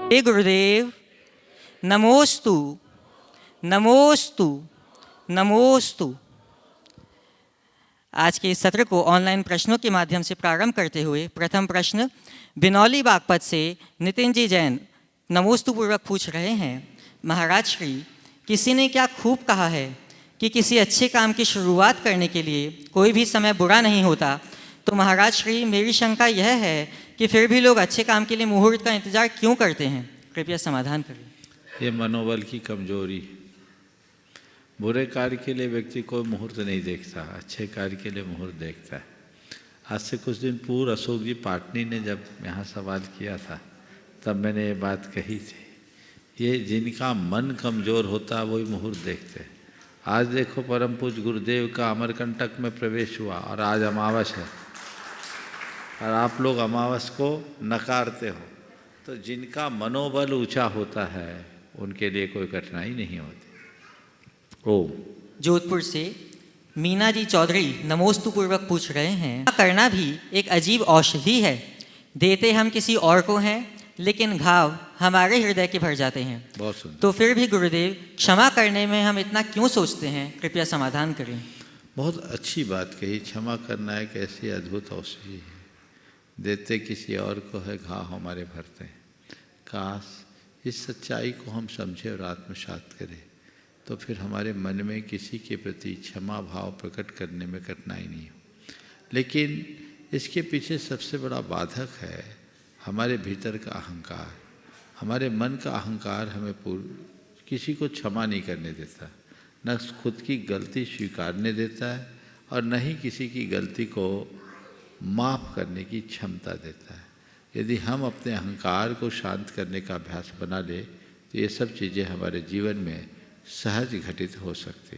हे गुरुदेव, नमोस्तु, नमोस्तु, नमोस्तु। आज के इस सत्र को ऑनलाइन प्रश्नों के माध्यम से प्रारंभ करते हुए प्रथम प्रश्न बिनौली बागपत से नितिन जी जैन नमोस्तु पूर्वक पूछ रहे हैं, महाराज श्री, किसी ने क्या खूब कहा है कि किसी अच्छे काम की शुरुआत करने के लिए कोई भी समय बुरा नहीं होता। तो महाराज श्री, मेरी शंका यह है कि फिर भी लोग अच्छे काम के लिए मुहूर्त का इंतजार क्यों करते हैं? कृपया समाधान करें। ये मनोबल की कमजोरी। बुरे कार्य के लिए व्यक्ति कोई मुहूर्त नहीं देखता, अच्छे कार्य के लिए मुहूर्त देखता है। आज से कुछ दिन पूर्व अशोक जी पाटनी ने जब यहाँ सवाल किया था तब मैंने ये बात कही थी, ये जिनका मन कमज़ोर होता है वही मुहूर्त देखते हैं। आज देखो परम पूज्य गुरुदेव का अमरकंटक में प्रवेश हुआ और आज अमावस है और आप लोग अमावस को नकारते हो। तो जिनका मनोबल ऊंचा होता है उनके लिए कोई कठिनाई नहीं होती। ओम। जोधपुर से मीना जी चौधरी नमोस्तु पूर्वक पूछ रहे हैं, करना भी एक अजीब औषधि है। देते हम किसी और को हैं, लेकिन घाव हमारे हृदय के भर जाते हैं। बहुत सुंदर। तो फिर भी गुरुदेव, क्षमा करने में हम इतना क्यों सोचते हैं? कृपया समाधान करें। बहुत अच्छी बात कही। क्षमा करना एक ऐसी अद्भुत औषधि है। देते किसी और को है, घाव हमारे भरते हैं। काश इस सच्चाई को हम समझें और आत्मसात करें तो फिर हमारे मन में किसी के प्रति क्षमा भाव प्रकट करने में कठिनाई नहीं हो। लेकिन इसके पीछे सबसे बड़ा बाधक है हमारे भीतर का अहंकार। हमारे मन का अहंकार हमें किसी को क्षमा नहीं करने देता, न खुद की गलती स्वीकारने देता है और न ही किसी की गलती को माफ़ करने की क्षमता देता है। यदि हम अपने अहंकार को शांत करने का अभ्यास बना ले तो ये सब चीज़ें हमारे जीवन में सहज घटित हो सकती।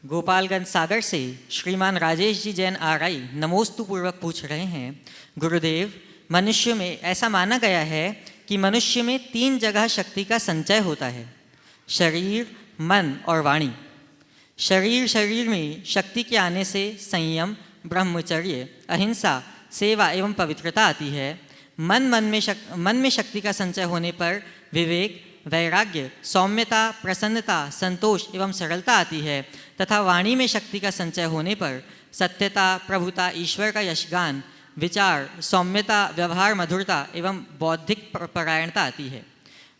गोपालगंज सागर से श्रीमान राजेश जी जैन आरआई नमोस्तु पूर्वक पूछ रहे हैं, गुरुदेव, मनुष्य में ऐसा माना गया है कि मनुष्य में 3 जगह शक्ति का संचय होता है, शरीर, मन और वाणी। शरीर में शक्ति के आने से संयम, ब्रह्मचर्य, अहिंसा, सेवा एवं पवित्रता आती है। मन में शक्ति का संचय होने पर विवेक, वैराग्य, सौम्यता, प्रसन्नता, संतोष एवं सरलता आती है तथा वाणी में शक्ति का संचय होने पर सत्यता, प्रभुता, ईश्वर का यशगान, विचार, सौम्यता, व्यवहार, मधुरता एवं बौद्धिक परायणता आती है।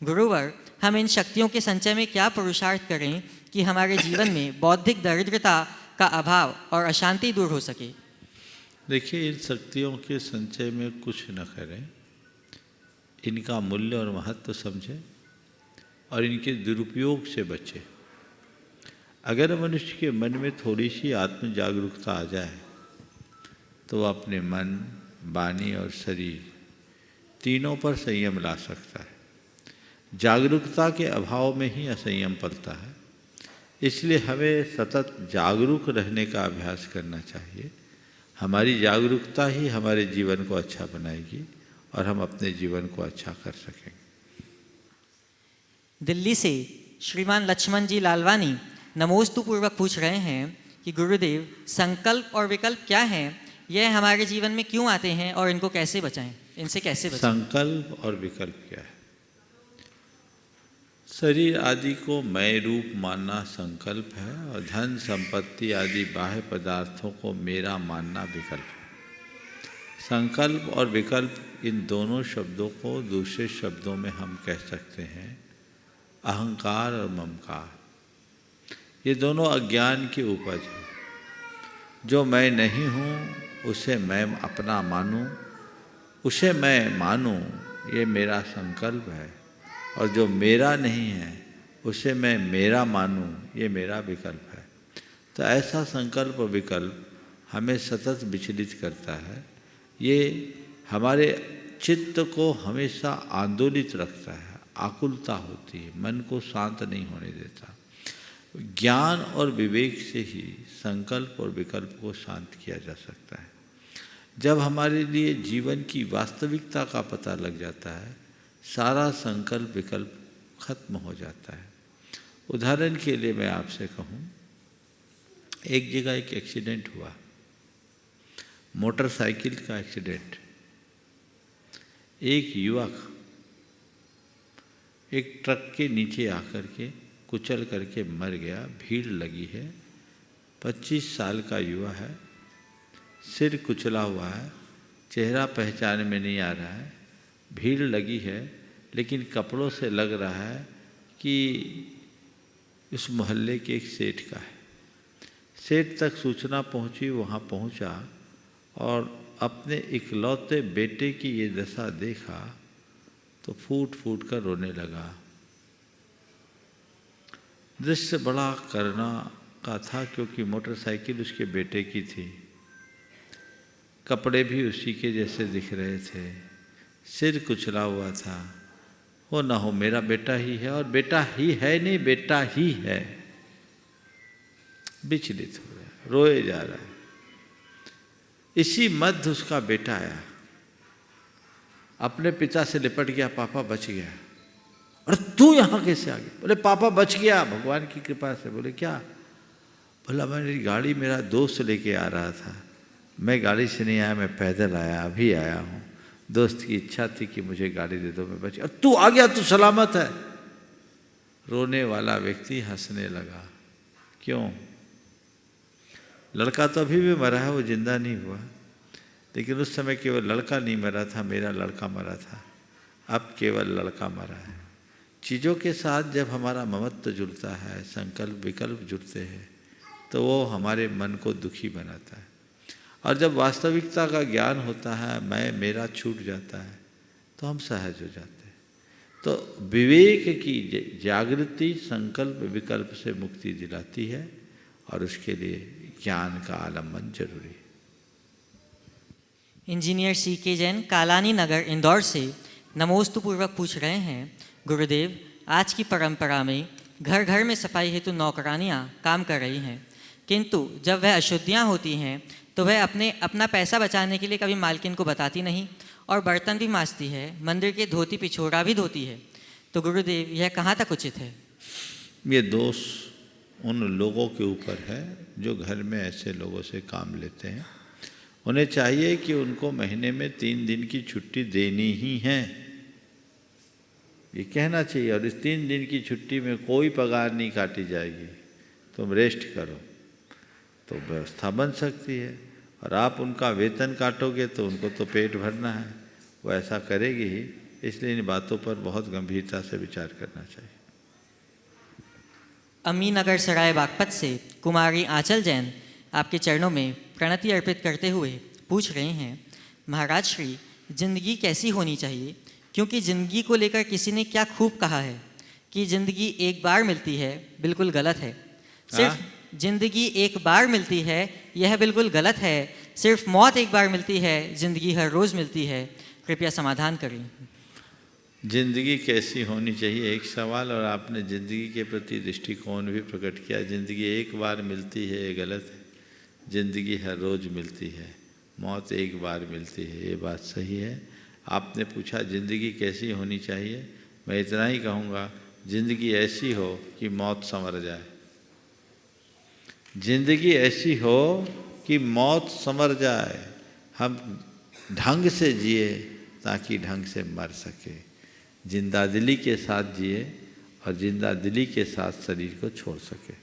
गुरुवर, हम इन शक्तियों के संचय में क्या पुरुषार्थ करें कि हमारे जीवन में बौद्धिक दरिद्रता का अभाव और अशांति दूर हो सके? देखिए, इन शक्तियों के संचय में कुछ न करें, इनका मूल्य और महत्व समझें और इनके दुरुपयोग से बचें। अगर मनुष्य के मन में थोड़ी सी आत्म जागरूकता आ जाए तो वह अपने मन, वाणी और शरीर तीनों पर संयम ला सकता है। जागरूकता के अभाव में ही असंयम पलता है। इसलिए हमें सतत जागरूक रहने का अभ्यास करना चाहिए। हमारी जागरूकता ही हमारे जीवन को अच्छा बनाएगी और हम अपने जीवन को अच्छा कर सकेंगे। दिल्ली से श्रीमान लक्ष्मण जी लालवानी नमोस्तु पूर्वक पूछ रहे हैं कि गुरुदेव, संकल्प और विकल्प क्या हैं? यह हमारे जीवन में क्यों आते हैं और इनको कैसे बचाएं? इनसे कैसे बचाएं? संकल्प और विकल्प क्या है? शरीर आदि को मैं रूप मानना संकल्प है और धन संपत्ति आदि बाह्य पदार्थों को मेरा मानना विकल्प है। संकल्प और विकल्प, इन दोनों शब्दों को दूसरे शब्दों में हम कह सकते हैं अहंकार और ममकार। ये दोनों अज्ञान की उपज है। जो मैं नहीं हूँ उसे मैं अपना मानूँ, उसे मैं मानूँ, ये मेरा संकल्प है। और जो मेरा नहीं है उसे मैं मेरा मानूँ, ये मेरा विकल्प है। तो ऐसा संकल्प और विकल्प हमें सतत विचलित करता है। ये हमारे चित्त को हमेशा आंदोलित रखता है, आकुलता होती है, मन को शांत नहीं होने देता। ज्ञान और विवेक से ही संकल्प और विकल्प को शांत किया जा सकता है। जब हमारे लिए जीवन की वास्तविकता का पता लग जाता है, सारा संकल्प विकल्प खत्म हो जाता है। उदाहरण के लिए मैं आपसे कहूँ, एक जगह एक एक्सीडेंट हुआ, मोटरसाइकिल का एक्सीडेंट। एक युवक एक ट्रक के नीचे आकर के कुचल करके मर गया। भीड़ लगी है। 25 साल का युवा है, सिर कुचला हुआ है, चेहरा पहचान में नहीं आ रहा है। भीड़ लगी है, लेकिन कपड़ों से लग रहा है कि इस मोहल्ले के एक सेठ का है। सेठ तक सूचना पहुंची, वहां पहुंचा और अपने इकलौते बेटे की ये दशा देखा तो फूट फूट कर रोने लगा। दृश्य बड़ा करुणा का था, क्योंकि मोटरसाइकिल उसके बेटे की थी, कपड़े भी उसी के जैसे दिख रहे थे, सिर कुचला हुआ था। हो ना हो मेरा बेटा ही है, और बेटा ही है नहीं, बेटा ही है। विचलित हो रहा, रोए जा रहा है। इसी मध्य उसका बेटा आया, अपने पिता से लिपट गया, पापा बच गया। अरे तू यहाँ कैसे आ गया? बोले पापा बच गया भगवान की कृपा से। बोले क्या? बोला मेरी गाड़ी मेरा दोस्त लेके आ रहा था, मैं गाड़ी से नहीं आया, मैं पैदल आया, अभी आया हूँ। दोस्त की इच्छा थी कि मुझे गाड़ी दे दो, मैं बच गया। तू आ गया, तू सलामत है। रोने वाला व्यक्ति हंसने लगा। क्यों? लड़का तो अभी भी मरा है, वो जिंदा नहीं हुआ, लेकिन उस समय केवल लड़का नहीं मरा था, मेरा लड़का मरा था। अब केवल लड़का मरा है। चीज़ों के साथ जब हमारा ममत्व जुड़ता है, संकल्प विकल्प जुड़ते हैं, तो वो हमारे मन को दुखी बनाता है। और जब वास्तविकता का ज्ञान होता है, मैं मेरा छूट जाता है, तो हम सहज हो जाते हैं। तो विवेक की जागृति संकल्प विकल्प से मुक्ति दिलाती है, और उसके लिए ज्ञान का आलम्बन जरूरी है। इंजीनियर CK जैन कालानी नगर इंदौर से नमोस्तु पूर्वक पूछ रहे हैं, गुरुदेव आज की परंपरा में घर घर में सफाई हेतु नौकरानियां काम कर रही हैं, किंतु जब वह अशुद्धियां होती हैं तो वह अपना पैसा बचाने के लिए कभी मालकिन को बताती नहीं और बर्तन भी मांजती है, मंदिर के धोती पिछोड़ा भी धोती है। तो गुरुदेव यह कहाँ तक उचित है? ये दोष उन लोगों के ऊपर है जो घर में ऐसे लोगों से काम लेते हैं। उन्हें चाहिए कि उनको महीने में 3 दिन की छुट्टी देनी ही है, ये कहना चाहिए। और इस 3 दिन की छुट्टी में कोई पगार नहीं काटी जाएगी, तुम रेस्ट करो, तो व्यवस्था बन सकती है। और आप उनका वेतन काटोगे तो उनको तो पेट भरना है, वो ऐसा करेगी ही। इसलिए इन बातों पर बहुत गंभीरता से विचार करना चाहिए। अमीनगर सराय बागपत से कुमारी आंचल जैन आपके चरणों में प्रणति अर्पित करते हुए पूछ रहे हैं, महाराज श्री जिंदगी कैसी होनी चाहिए? क्योंकि जिंदगी को लेकर किसी ने क्या खूब कहा है कि जिंदगी एक बार मिलती है, बिल्कुल गलत है। सिर्फ जिंदगी एक बार मिलती है, यह बिल्कुल गलत है। सिर्फ मौत एक बार मिलती है, जिंदगी हर रोज मिलती है। कृपया समाधान करें। जिंदगी कैसी होनी चाहिए एक सवाल, और आपने जिंदगी के प्रति दृष्टिकोण भी प्रकट किया। जिंदगी एक बार मिलती है, ये गलत है। जिंदगी हर रोज मिलती है, मौत एक बार मिलती है, ये बात सही है। आपने पूछा जिंदगी कैसी होनी चाहिए, मैं इतना ही कहूँगा, जिंदगी ऐसी हो कि मौत संवर जाए। जिंदगी ऐसी हो कि मौत संवर जाए, हम ढंग से जिए ताकि ढंग से मर सके। जिंदा दिली के साथ जिए और जिंदा दिली के साथ शरीर को छोड़ सके।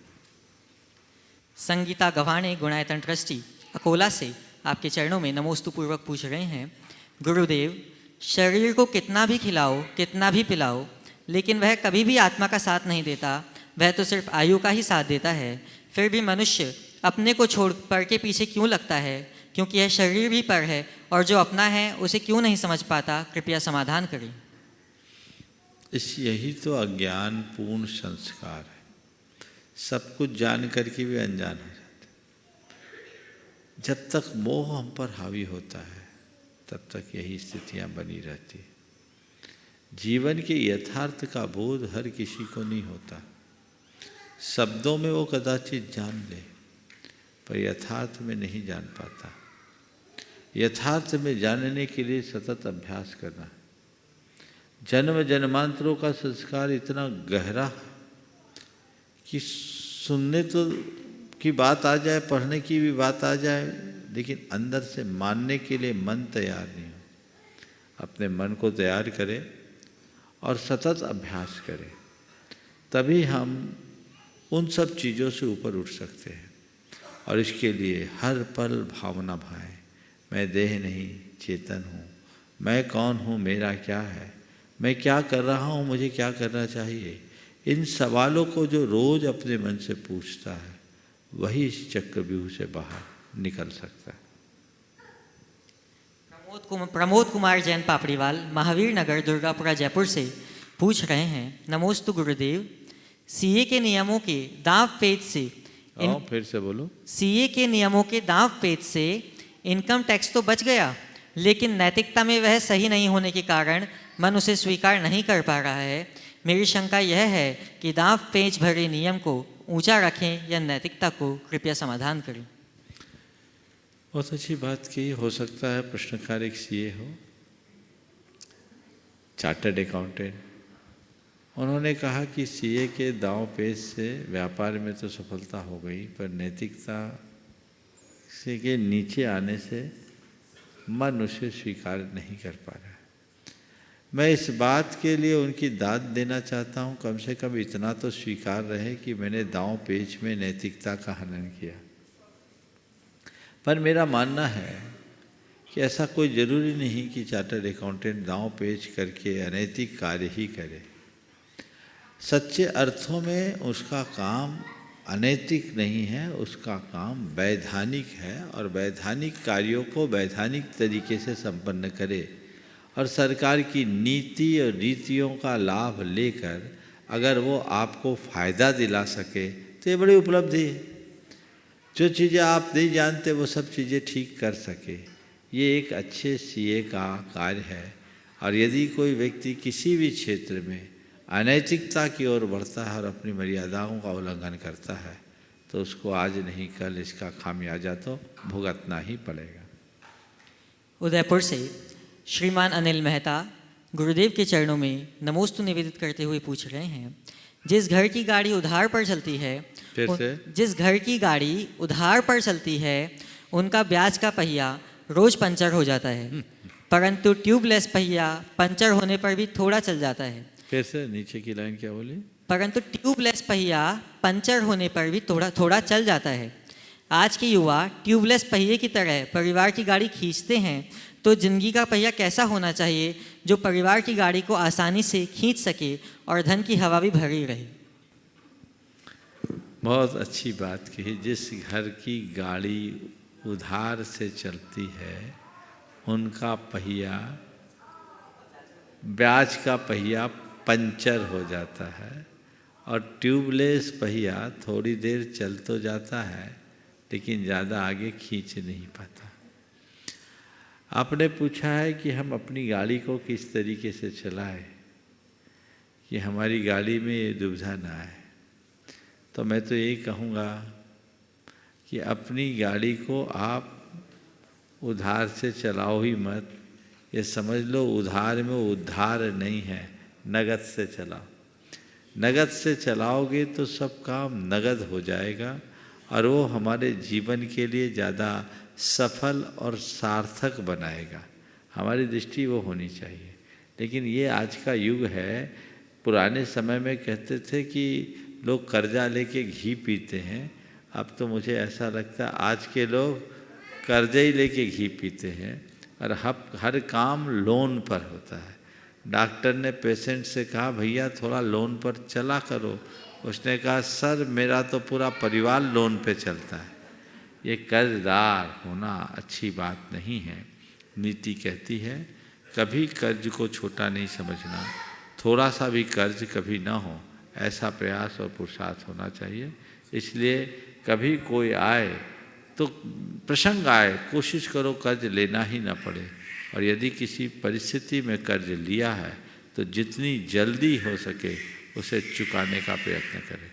संगीता गवाणे गुणायतन ट्रस्टी अकोला से आपके चरणों में नमोस्तु पूर्वक पूछ रहे हैं, गुरुदेव शरीर को कितना भी खिलाओ, कितना भी पिलाओ, लेकिन वह कभी भी आत्मा का साथ नहीं देता। वह तो सिर्फ आयु का ही साथ देता है। फिर भी मनुष्य अपने को छोड़ पर के पीछे क्यों लगता है? क्योंकि यह शरीर भी पर है, और जो अपना है उसे क्यों नहीं समझ पाता? कृपया समाधान करें। यही तो अज्ञान पूर्ण संस्कार है। सब कुछ जान करके भी अनजान हो जाते। जब तक मोह हम पर हावी होता है, तब तक यही स्थितियां बनी रहती। जीवन के यथार्थ का बोध हर किसी को नहीं होता। शब्दों में वो कदाचित जान ले, पर यथार्थ में नहीं जान पाता। यथार्थ में जानने के लिए सतत अभ्यास करना। जन्म जन्मांतरों का संस्कार इतना गहरा कि सुनने तो की बात आ जाए, पढ़ने की भी बात आ जाए, लेकिन अंदर से मानने के लिए मन तैयार नहीं हो। अपने मन को तैयार करें और सतत अभ्यास करें, तभी हम उन सब चीज़ों से ऊपर उठ सकते हैं। और इसके लिए हर पल भावना भाएं, मैं देह नहीं चेतन हूँ, मैं कौन हूँ, मेरा क्या है, मैं क्या कर रहा हूँ, मुझे क्या करना चाहिए। इन सवालों को जो रोज़ अपने मन से पूछता है वही इस चक्रव्यूह से बाहर निकल सकता है। प्रमोद कुमार जैन पापड़ीवाल, महावीर नगर, दुर्गापुरा, जयपुर से पूछ रहे हैं, नमोस्तु गुरुदेव, सीए के नियमों के दांव पेच से फिर से बोलो। सीए के नियमों के दांव पेच से इनकम टैक्स तो बच गया, लेकिन नैतिकता में वह सही नहीं होने के कारण मन उसे स्वीकार नहीं कर पा रहा है। मेरी शंका यह है कि दांव पेच भरे नियम को ऊंचा रखें या नैतिकता को कृपया समाधान करें। बहुत अच्छी बात की। हो सकता है प्रश्नकार एक सीए हो, चार्टर्ड अकाउंटेंट। उन्होंने कहा कि सीए के दांव पेच से व्यापार में तो सफलता हो गई, पर नैतिकता से के नीचे आने से मन उसे स्वीकार नहीं कर पा रहा है। मैं इस बात के लिए उनकी दाद देना चाहता हूँ, कम से कम इतना तो स्वीकार रहे कि मैंने दांव पेच में नैतिकता का हनन किया। पर मेरा मानना है कि ऐसा कोई ज़रूरी नहीं कि चार्टर्ड अकाउंटेंट दांव पेच करके अनैतिक कार्य ही करे। सच्चे अर्थों में उसका काम अनैतिक नहीं है, उसका काम वैधानिक है और वैधानिक कार्यों को वैधानिक तरीके से संपन्न करे और सरकार की नीति और रीतियों का लाभ लेकर अगर वो आपको फ़ायदा दिला सके तो ये बड़ी उपलब्धि है। जो चीज़ें आप नहीं जानते वो सब चीज़ें ठीक कर सके, ये एक अच्छे सीए का कार्य है। और यदि कोई व्यक्ति किसी भी क्षेत्र में अनैतिकता की ओर बढ़ता है और अपनी मर्यादाओं का उल्लंघन करता है तो उसको आज नहीं कल इसका खामियाजा तो भुगतना ही पड़ेगा। उदयपुर से श्रीमान अनिल मेहता गुरुदेव के चरणों में नमोस्तु निवेदित करते हुए पूछ रहे हैं, जिस घर की गाड़ी उधार पर चलती है, जिस घर की गाड़ी उधार पर चलती है उनका ब्याज का पहिया रोज पंचर हो जाता है, परंतु ट्यूबलेस पहिया पंचर होने पर भी थोड़ा चल जाता है। फिर से नीचे की लाइन क्या बोली? परंतु ट्यूबलेस पहिया पंचर होने पर भी थोड़ा थोड़ा चल जाता है। आज के युवा ट्यूबलेस पहिए की तरह परिवार की गाड़ी खींचते हैं, तो जिंदगी का पहिया कैसा होना चाहिए जो परिवार की गाड़ी को आसानी से खींच सके और धन की हवा भी भरी रहे? बहुत अच्छी बात कही। जिस घर की गाड़ी उधार से चलती है उनका पहिया, ब्याज का पहिया पंचर हो जाता है और ट्यूबलेस पहिया थोड़ी देर चल तो जाता है लेकिन ज़्यादा आगे खींच नहीं पाता। आपने पूछा है कि हम अपनी गाड़ी को किस तरीके से चलाएं कि हमारी गाड़ी में ये दुविधा ना आए। तो मैं तो यही कहूँगा कि अपनी गाड़ी को आप उधार से चलाओ ही मत। ये समझ लो उधार में उद्धार नहीं है, नगद से चलाओ। नगद से चलाओगे तो सब काम नगद हो जाएगा और वो हमारे जीवन के लिए ज़्यादा सफल और सार्थक बनाएगा। हमारी दृष्टि वो होनी चाहिए। लेकिन ये आज का युग है। पुराने समय में कहते थे कि लोग कर्जा लेके घी पीते हैं, अब तो मुझे ऐसा लगता है आज के लोग कर्जे ही लेके घी पीते हैं और हर काम लोन पर होता है। डॉक्टर ने पेशेंट से कहा भैया थोड़ा लोन पर चला करो, उसने कहा सर मेरा तो पूरा परिवार लोन पे चलता है। ये कर्जदार होना अच्छी बात नहीं है। नीति कहती है कभी कर्ज को छोटा नहीं समझना, थोड़ा सा भी कर्ज कभी ना हो ऐसा प्रयास और पुरुषार्थ होना चाहिए। इसलिए कभी कोई आए तो प्रसंग आए कोशिश करो कर्ज लेना ही ना पड़े, और यदि किसी परिस्थिति में कर्ज लिया है तो जितनी जल्दी हो सके उसे चुकाने का प्रयत्न करें।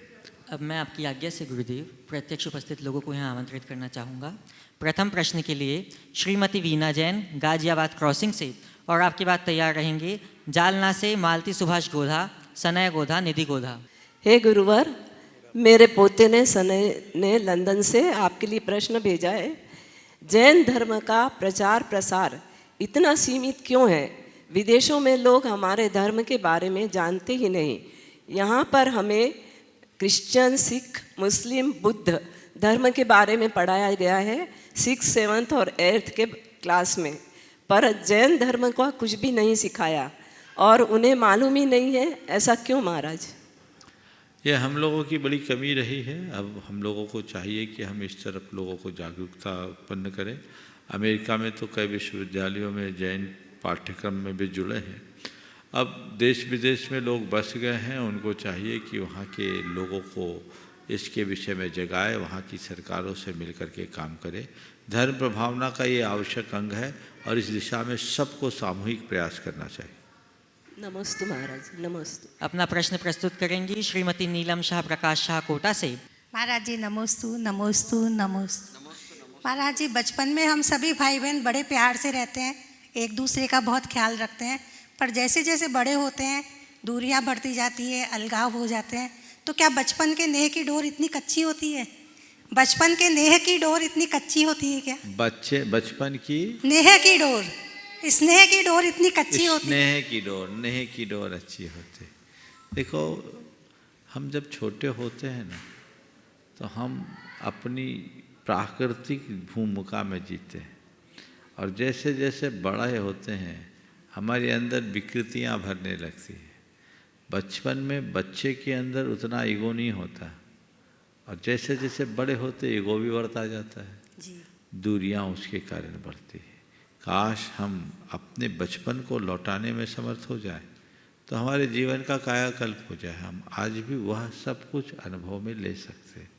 अब मैं आपकी आज्ञा से गुरुदेव प्रत्यक्ष उपस्थित लोगों को यहाँ आमंत्रित करना चाहूँगा। प्रथम प्रश्न के लिए श्रीमती वीना जैन गाजियाबाद क्रॉसिंग से, और आपकी बात तैयार रहेंगे जालना से मालती सुभाष गोधा, सनय गोधा, निधि गोधा। हे गुरुवर, मेरे पोते ने सनय ने लंदन से आपके लिए प्रश्न भेजा है। जैन धर्म का प्रचार प्रसार इतना सीमित क्यों है? विदेशों में लोग हमारे धर्म के बारे में जानते ही नहीं। यहाँ पर हमें क्रिश्चियन, सिख, मुस्लिम, बुद्ध धर्म के बारे में पढ़ाया गया है 6th, 7th और 8th के क्लास में, पर जैन धर्म का कुछ भी नहीं सिखाया और उन्हें मालूम ही नहीं है। ऐसा क्यों महाराज? यह हम लोगों की बड़ी कमी रही है। अब हम लोगों को चाहिए कि हम इस तरफ लोगों को जागरूकता उत्पन्न करें। अमेरिका में तो कई विश्वविद्यालयों में जैन पाठ्यक्रम में भी जुड़े हैं। अब देश विदेश में लोग बस गए हैं, उनको चाहिए कि वहाँ के लोगों को इसके विषय में जगाए, वहाँ की सरकारों से मिलकर के काम करें। धर्म प्रभावना का ये आवश्यक अंग है और इस दिशा में सबको सामूहिक प्रयास करना चाहिए। नमस्ते महाराज, नमस्ते। अपना प्रश्न प्रस्तुत करेंगी श्रीमती नीलम शाह प्रकाश शाह कोटा से। महाराज जी नमोस्तु नमोस्तु नमोस्तु। महाराज जी, बचपन में हम सभी भाई बहन बड़े प्यार से रहते हैं, एक दूसरे का बहुत ख्याल रखते हैं, पर जैसे जैसे बड़े होते हैं दूरियां बढ़ती जाती है, अलगाव हो जाते हैं। तो क्या बचपन के नेह की डोर इतनी कच्ची होती है? बचपन के नेह की डोर इतनी कच्ची होती है क्या? बचपन की नेह की डोर, स्नेह की डोर इतनी कच्ची होती है? नेह की डोर अच्छी होती। देखो, हम जब छोटे होते हैं ना, तो हम अपनी प्राकृतिक भूमिका में जीते हैं और जैसे जैसे बड़े होते हैं हमारे अंदर विकृतियां भरने लगती है। बचपन में बच्चे के अंदर उतना ईगो नहीं होता और जैसे जैसे बड़े होते ईगो भी बढ़ता जाता है जी। दूरियां उसके कारण बढ़ती है। काश हम अपने बचपन को लौटाने में समर्थ हो जाए तो हमारे जीवन का कायाकल्प हो जाए, हम आज भी वह सब कुछ अनुभव में ले सकते हैं।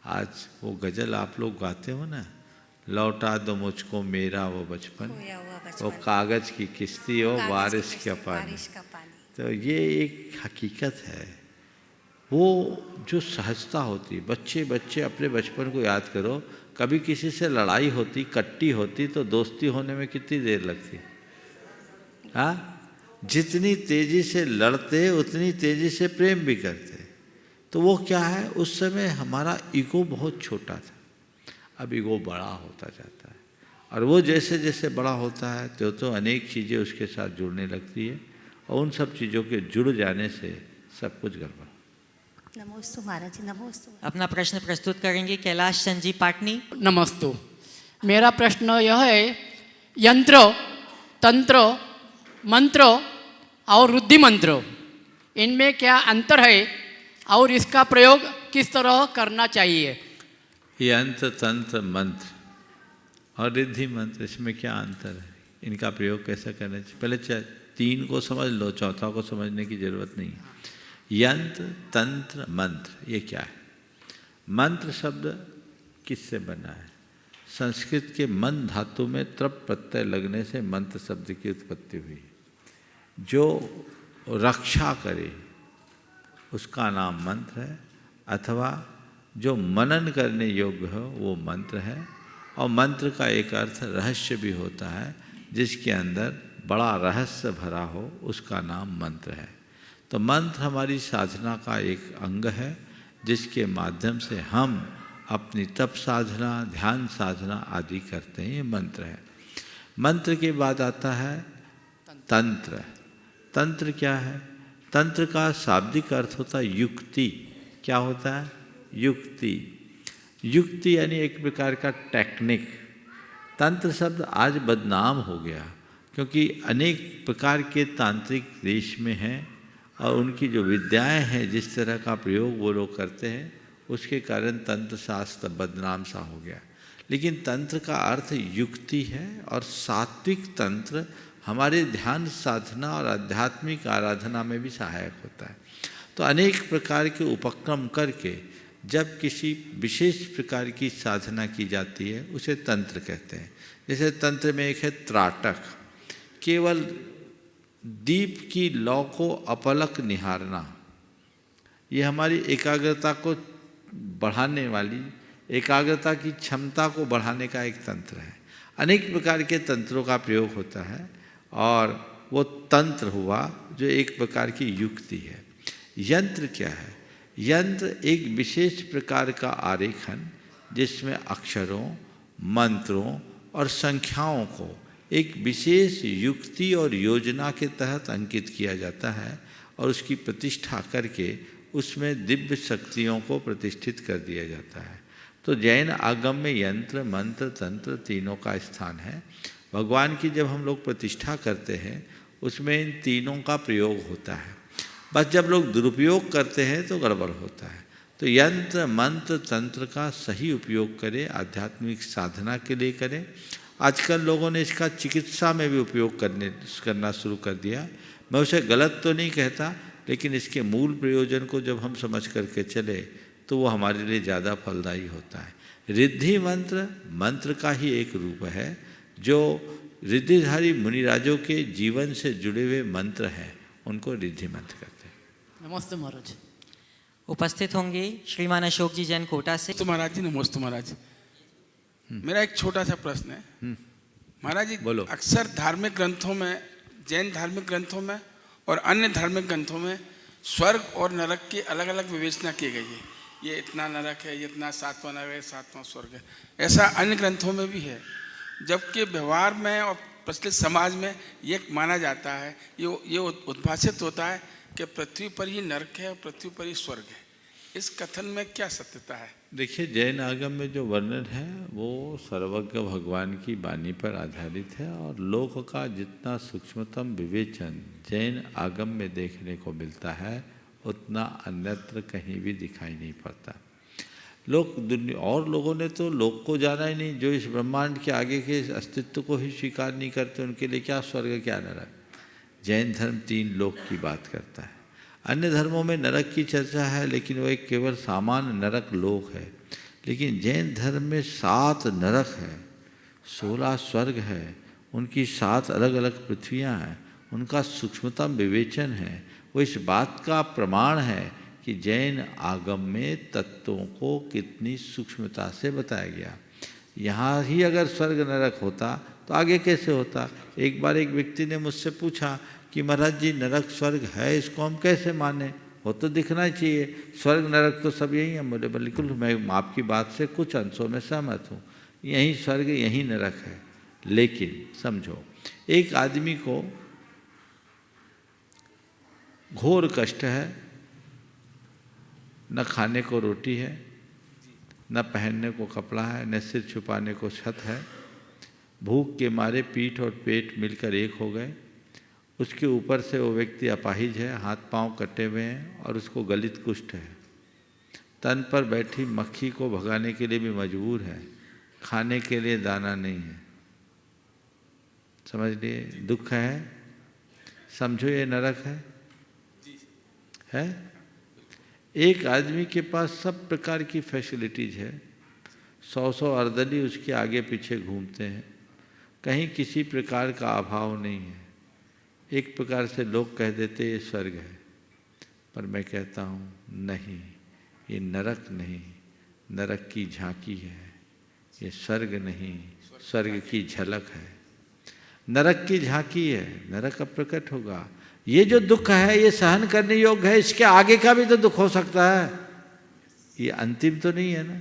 आज वो गज़ल आप लोग गाते हो ना, लौटा दो मुझको मेरा वो बचपन, खोया हुआ वो बचपन, कागज़ की किश्ती हो बारिश का पानी। बारिश का पानी। तो ये एक हकीकत है, वो जो सहजता होती है। बच्चे अपने बचपन को याद करो, कभी किसी से लड़ाई होती, कट्टी होती तो दोस्ती होने में कितनी देर लगती? हाँ, जितनी तेजी से लड़ते उतनी तेजी से प्रेम भी करते। तो वो क्या है, उस समय हमारा ईगो बहुत छोटा था, अब ईगो बड़ा होता जाता है और वो जैसे जैसे बड़ा होता है तो अनेक चीज़ें उसके साथ जुड़ने लगती है और उन सब चीज़ों के जुड़ जाने से सब कुछ गड़बड़। नमोस्तु महाराज जी, नमोस्तु। अपना प्रश्न प्रस्तुत करेंगे कैलाश चंद जी पाटनी। नमस्तु। मेरा प्रश्न यह है, यंत्र, तंत्र, मंत्र और रुद्धि मंत्र, इनमें क्या अंतर है और इसका प्रयोग किस तरह करना चाहिए? यंत्र, तंत्र, मंत्र और रिद्धि मंत्र, इसमें क्या अंतर है? इनका प्रयोग कैसे करना चाहिए? पहले 3 को समझ लो, चौथा को समझने की जरूरत नहीं। यंत्र, तंत्र, मंत्र, ये क्या है? मंत्र शब्द किससे बना है? संस्कृत के मन धातु में त्रप प्रत्यय लगने से मंत्र शब्द की उत्पत्ति हुई। जो रक्षा करे उसका नाम मंत्र है, अथवा जो मनन करने योग्य हो वो मंत्र है। और मंत्र का एक अर्थ रहस्य भी होता है, जिसके अंदर बड़ा रहस्य भरा हो उसका नाम मंत्र है। तो मंत्र हमारी साधना का एक अंग है, जिसके माध्यम से हम अपनी तप साधना, ध्यान साधना आदि करते हैं, ये मंत्र है। मंत्र के बाद आता है तंत्र। तंत्र क्या है? तंत्र का शाब्दिक अर्थ होता है युक्ति। क्या होता है? युक्ति। युक्ति यानी एक प्रकार का टेक्निक। तंत्र शब्द आज बदनाम हो गया, क्योंकि अनेक प्रकार के तांत्रिक देश में हैं और उनकी जो विद्याएं हैं, जिस तरह का प्रयोग वो लोग करते हैं, उसके कारण तंत्र शास्त्र बदनाम सा हो गया। लेकिन तंत्र का अर्थ युक्ति है और सात्विक तंत्र हमारे ध्यान साधना और आध्यात्मिक आराधना में भी सहायक होता है। तो अनेक प्रकार के उपक्रम करके जब किसी विशेष प्रकार की साधना की जाती है उसे तंत्र कहते हैं। जैसे तंत्र में एक है त्राटक, केवल दीप की लौ को अपलक निहारना। ये हमारी एकाग्रता को बढ़ाने वाली, एकाग्रता की क्षमता को बढ़ाने का एक तंत्र है। अनेक प्रकार के तंत्रों का प्रयोग होता है और वो तंत्र हुआ जो एक प्रकार की युक्ति है। यंत्र क्या है? यंत्र एक विशेष प्रकार का आरेखन, जिसमें अक्षरों, मंत्रों और संख्याओं को एक विशेष युक्ति और योजना के तहत अंकित किया जाता है और उसकी प्रतिष्ठा करके उसमें दिव्य शक्तियों को प्रतिष्ठित कर दिया जाता है। तो जैन आगम में यंत्र, मंत्र, तंत्र तीनों का स्थान है। भगवान की जब हम लोग प्रतिष्ठा करते हैं उसमें इन तीनों का प्रयोग होता है। बस जब लोग दुरुपयोग करते हैं तो गड़बड़ होता है। तो यंत्र, मंत्र, तंत्र का सही उपयोग करें, आध्यात्मिक साधना के लिए करें। आजकल लोगों ने इसका चिकित्सा में भी उपयोग करना शुरू कर दिया। मैं उसे गलत तो नहीं कहता, लेकिन इसके मूल प्रयोजन को जब हम समझ करके चले तो वो हमारे लिए ज़्यादा फलदायी होता है। रिद्धि मंत्र मंत्र का ही एक रूप है जो रिद्धिधारी मुनिराजों के जीवन से जुड़े हुए मंत्र हैं, उनको रिद्धि मंत्र कहते हैं। नमस्ते महाराज। उपस्थित होंगे श्रीमान अशोक जी जैन कोटा से। तो महाराज जी नमस्ते महाराज। मेरा एक छोटा सा प्रश्न है महाराज जी। बोलो। अक्सर धार्मिक ग्रंथों में, जैन धार्मिक ग्रंथों में और अन्य धार्मिक ग्रंथों में स्वर्ग और नरक की अलग अलग विवेचना की गई है। ये इतना नरक है, ये इतना 7वां नरक है, 7वां स्वर्ग है। ऐसा अन्य ग्रंथों में भी है, जबकि व्यवहार में और प्रचलित समाज में ये माना जाता है, ये उद्भाषित होता है कि पृथ्वी पर ही नरक है और पृथ्वी पर ही स्वर्ग है। इस कथन में क्या सत्यता है? देखिए, जैन आगम में जो वर्णन है वो सर्वज्ञ भगवान की वाणी पर आधारित है और लोक का जितना सूक्ष्मतम विवेचन जैन आगम में देखने को मिलता है उतना अन्यत्र कहीं भी दिखाई नहीं पड़ता। लोगों ने तो लोक को जाना ही नहीं, जो इस ब्रह्मांड के आगे के अस्तित्व को ही स्वीकार नहीं करते, उनके लिए क्या स्वर्ग क्या नरक। जैन धर्म 3 लोक की बात करता है। अन्य धर्मों में नरक की चर्चा है, लेकिन वो एक केवल सामान्य नरक लोक है। लेकिन जैन धर्म में 7 नरक है, 16 स्वर्ग है, उनकी 7 अलग अलग पृथ्वियाँ हैं, उनका सूक्ष्मतम विवेचन है। वो इस बात का प्रमाण है कि जैन आगम में तत्वों को कितनी सूक्ष्मता से बताया गया। यहाँ ही अगर स्वर्ग नरक होता तो आगे कैसे होता। एक बार एक व्यक्ति ने मुझसे पूछा कि महाराज जी नरक स्वर्ग है, इसको हम कैसे माने, वो तो दिखना चाहिए, स्वर्ग नरक तो सब यही है। बोले बिल्कुल, मैं आपकी बात से कुछ अंशों में सहमत हूँ, यही स्वर्ग यही नरक है। लेकिन समझो, एक आदमी को घोर कष्ट है, न खाने को रोटी है, न पहनने को कपड़ा है, न सिर छुपाने को छत है। भूख के मारे पीठ और पेट मिलकर एक हो गए। उसके ऊपर से वो व्यक्ति अपाहिज है, हाथ पांव कटे हुए हैं और उसको गलित कुष्ठ है। तन पर बैठी मक्खी को भगाने के लिए भी मजबूर है, खाने के लिए दाना नहीं है। समझ लिए, दुख है। समझो ये नरक है। एक आदमी के पास सब प्रकार की फैसिलिटीज है, 100 अर्दली उसके आगे पीछे घूमते हैं, कहीं किसी प्रकार का अभाव नहीं है। एक प्रकार से लोग कह देते ये स्वर्ग है, पर मैं कहता हूँ नहीं, ये नरक नहीं, नरक की झांकी है। ये स्वर्ग नहीं, स्वर्ग की झलक है। नरक की झांकी है, नरक अब प्रकट होगा। ये जो दुख है ये सहन करने योग्य है, इसके आगे का भी तो दुख हो सकता है, ये अंतिम तो नहीं है ना।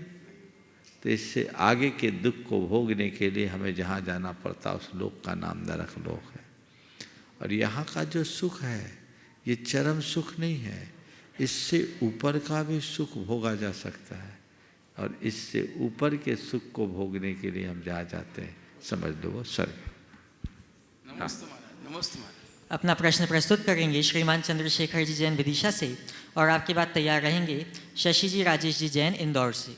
तो इससे आगे के दुख को भोगने के लिए हमें जहाँ जाना पड़ता उस लोक का नाम नरक लोक है। और यहाँ का जो सुख है ये चरम सुख नहीं है, इससे ऊपर का भी सुख भोगा जा सकता है। और इससे ऊपर के सुख को भोगने के लिए हम जहाँ जाते हैं समझ लो वो स्वर्ग। नमस्ते महाराज। नमस्ते महाराज। अपना प्रश्न प्रस्तुत करेंगे श्रीमान चंद्रशेखर जी जैन विदिशा से और आपके बाद तैयार रहेंगे शशि जी राजेश जी जैन इंदौर से।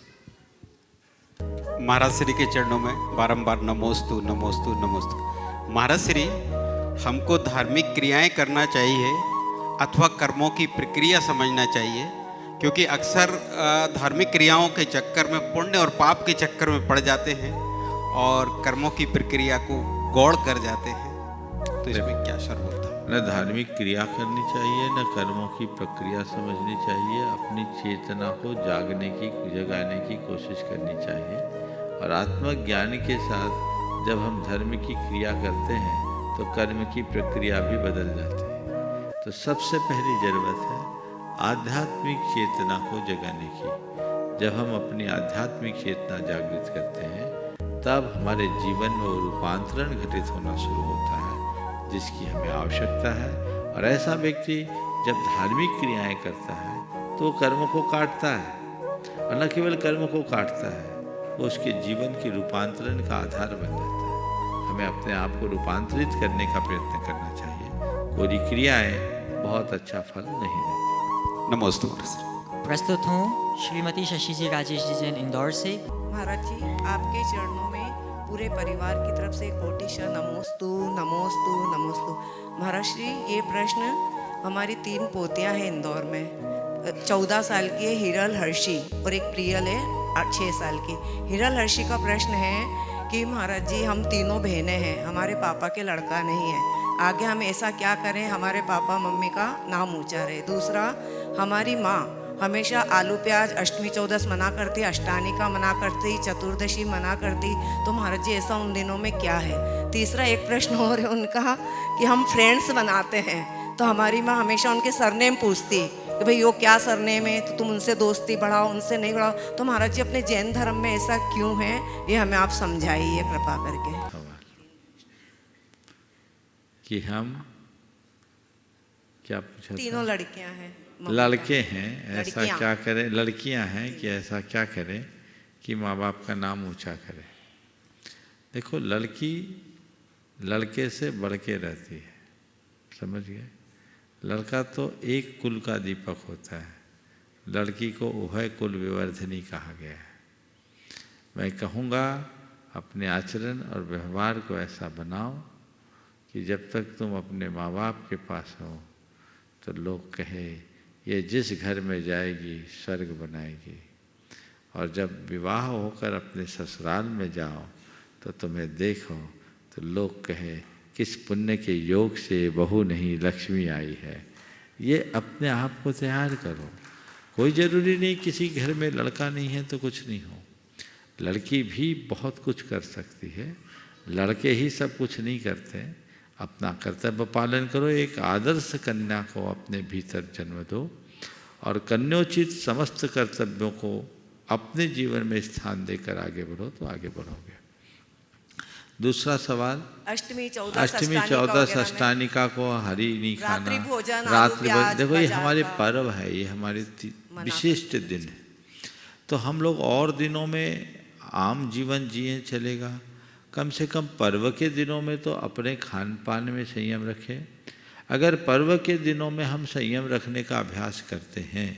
महाराज श्री के चरणों में बारंबार नमोस्तु नमोस्तु नमोस्तु। महाराज श्री, हमको धार्मिक क्रियाएं करना चाहिए अथवा कर्मों की प्रक्रिया समझना चाहिए? क्योंकि अक्सर धार्मिक क्रियाओं के चक्कर में पुण्य और पाप के चक्कर में पड़ जाते हैं और कर्मों की प्रक्रिया को गौड़ कर जाते हैं। तो इसमें क्या शर्म होता है? न धार्मिक क्रिया करनी चाहिए, न कर्मों की प्रक्रिया समझनी चाहिए। अपनी चेतना को जगाने की कोशिश करनी चाहिए। और आत्मज्ञान के साथ जब हम धर्म की क्रिया करते हैं तो कर्म की प्रक्रिया भी बदल जाती है। तो सबसे पहली ज़रूरत है आध्यात्मिक चेतना को जगाने की। जब हम अपनी आध्यात्मिक चेतना जागृत करते हैं तब हमारे जीवन में वो रूपांतरण घटित होना शुरू होता है जिसकी हमें आवश्यकता है। और ऐसा व्यक्ति जब धार्मिक क्रियाएं करता है तो वो कर्म को काटता है, और न केवल कर्म को काटता है, वो उसके जीवन के रूपांतरण का आधार बन जाता है। हमें अपने आप को रूपांतरित करने का प्रयत्न करना चाहिए। कोई क्रियाएं बहुत अच्छा फल नहीं देती। नमोस्तु। प्रस्तुत हूँ श्रीमती शशि जी राजेश जी जैन, इंदौर से। महाराज जी, आपके चरणों में पूरे परिवार की तरफ से कोटिशा नमोस्तु नमोस्तु नमोस्तु। महाराज श्री, ये प्रश्न हमारी 3 पोतियां हैं इंदौर में। 14 साल की है हिरल हर्षी और एक प्रियल है 6 साल की। हिरल हर्षी का प्रश्न है कि महाराज जी, हम तीनों बहनें हैं, हमारे पापा के लड़का नहीं है, आगे हम ऐसा क्या करें हमारे पापा मम्मी का नाम ऊंचा रहे। दूसरा, हमारी माँ हमेशा आलू प्याज अष्टमी चौदस मना करती, अष्टानी का मना करती, चतुर्दशी मना करती, तो महाराज जी ऐसा उन दिनों में क्या है। तीसरा एक प्रश्न और है उनका कि हम फ्रेंड्स बनाते हैं तो हमारी माँ हमेशा उनके सरनेम पूछती कि भाई वो क्या सरनेम है, तो तुम उनसे दोस्ती बढ़ाओ, उनसे नहीं बढ़ाओ। तो महाराज जी अपने जैन धर्म में ऐसा क्यों है, ये हमें आप समझाइए कृपा करके। कि हम क्या पूछा? तीनों लड़कियां हैं, लड़के हैं, ऐसा लड़कियां। क्या करें? लड़कियां हैं कि ऐसा क्या करें कि माँ बाप का नाम ऊंचा करें। देखो, लड़की लड़के से बढ़ के रहती है, समझ गए? लड़का तो एक कुल का दीपक होता है, लड़की को उभय कुल विवर्धिनी कहा गया है। मैं कहूँगा अपने आचरण और व्यवहार को ऐसा बनाओ कि जब तक तुम अपने माँ बाप के पास हो तो लोग कहे ये जिस घर में जाएगी स्वर्ग बनाएगी, और जब विवाह होकर अपने ससुराल में जाओ तो तुम्हें देखो तो लोग कहे किस पुण्य के योग से बहू नहीं लक्ष्मी आई है। ये अपने आप को तैयार करो। कोई ज़रूरी नहीं किसी घर में लड़का नहीं है तो कुछ नहीं हो, लड़की भी बहुत कुछ कर सकती है, लड़के ही सब कुछ नहीं करते। अपना कर्तव्य पालन करो, एक आदर्श कन्या को अपने भीतर जन्म दो और कन्योचित समस्त कर्तव्यों को अपने जीवन में स्थान देकर आगे बढ़ो तो आगे बढ़ोगे। दूसरा सवाल, अष्टमी चौदस अष्टानिका को हरी नहीं खाना, रात्रि भोजन, रात्रि आलू प्याज, देखो ये बाजार हमारे का पर्व है, ये हमारे विशिष्ट दिन है। तो हम लोग और दिनों में आम जीवन जिए चलेगा, कम से कम पर्व के दिनों में तो अपने खान पान में संयम रखें। अगर पर्व के दिनों में हम संयम रखने का अभ्यास करते हैं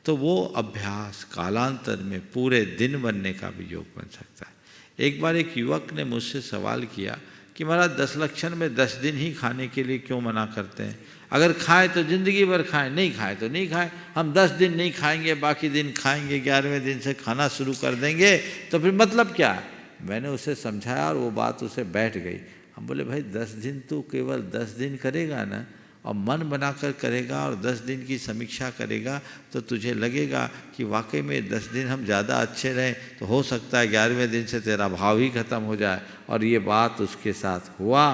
तो वो अभ्यास कालांतर में पूरे दिन बनने का भी योग बन सकता है। एक बार एक युवक ने मुझसे सवाल किया कि महाराज 10 लक्षण में 10 दिन ही खाने के लिए क्यों मना करते हैं? अगर खाएं तो ज़िंदगी भर खाएं, नहीं खाएं तो नहीं खाएं। हम 10 दिन नहीं खाएंगे, बाकी दिन खाएंगे, 11वें दिन से खाना शुरू कर देंगे, तो फिर मतलब क्या है? मैंने उसे समझाया और वो बात उसे बैठ गई। हम बोले भाई 10 दिन तो केवल 10 दिन करेगा ना, और मन बनाकर करेगा और 10 दिन की समीक्षा करेगा तो तुझे लगेगा कि वाकई में 10 दिन हम ज़्यादा अच्छे रहें, तो हो सकता है 11वें दिन से तेरा भाव ही खत्म हो जाए। और ये बात उसके साथ हुआ।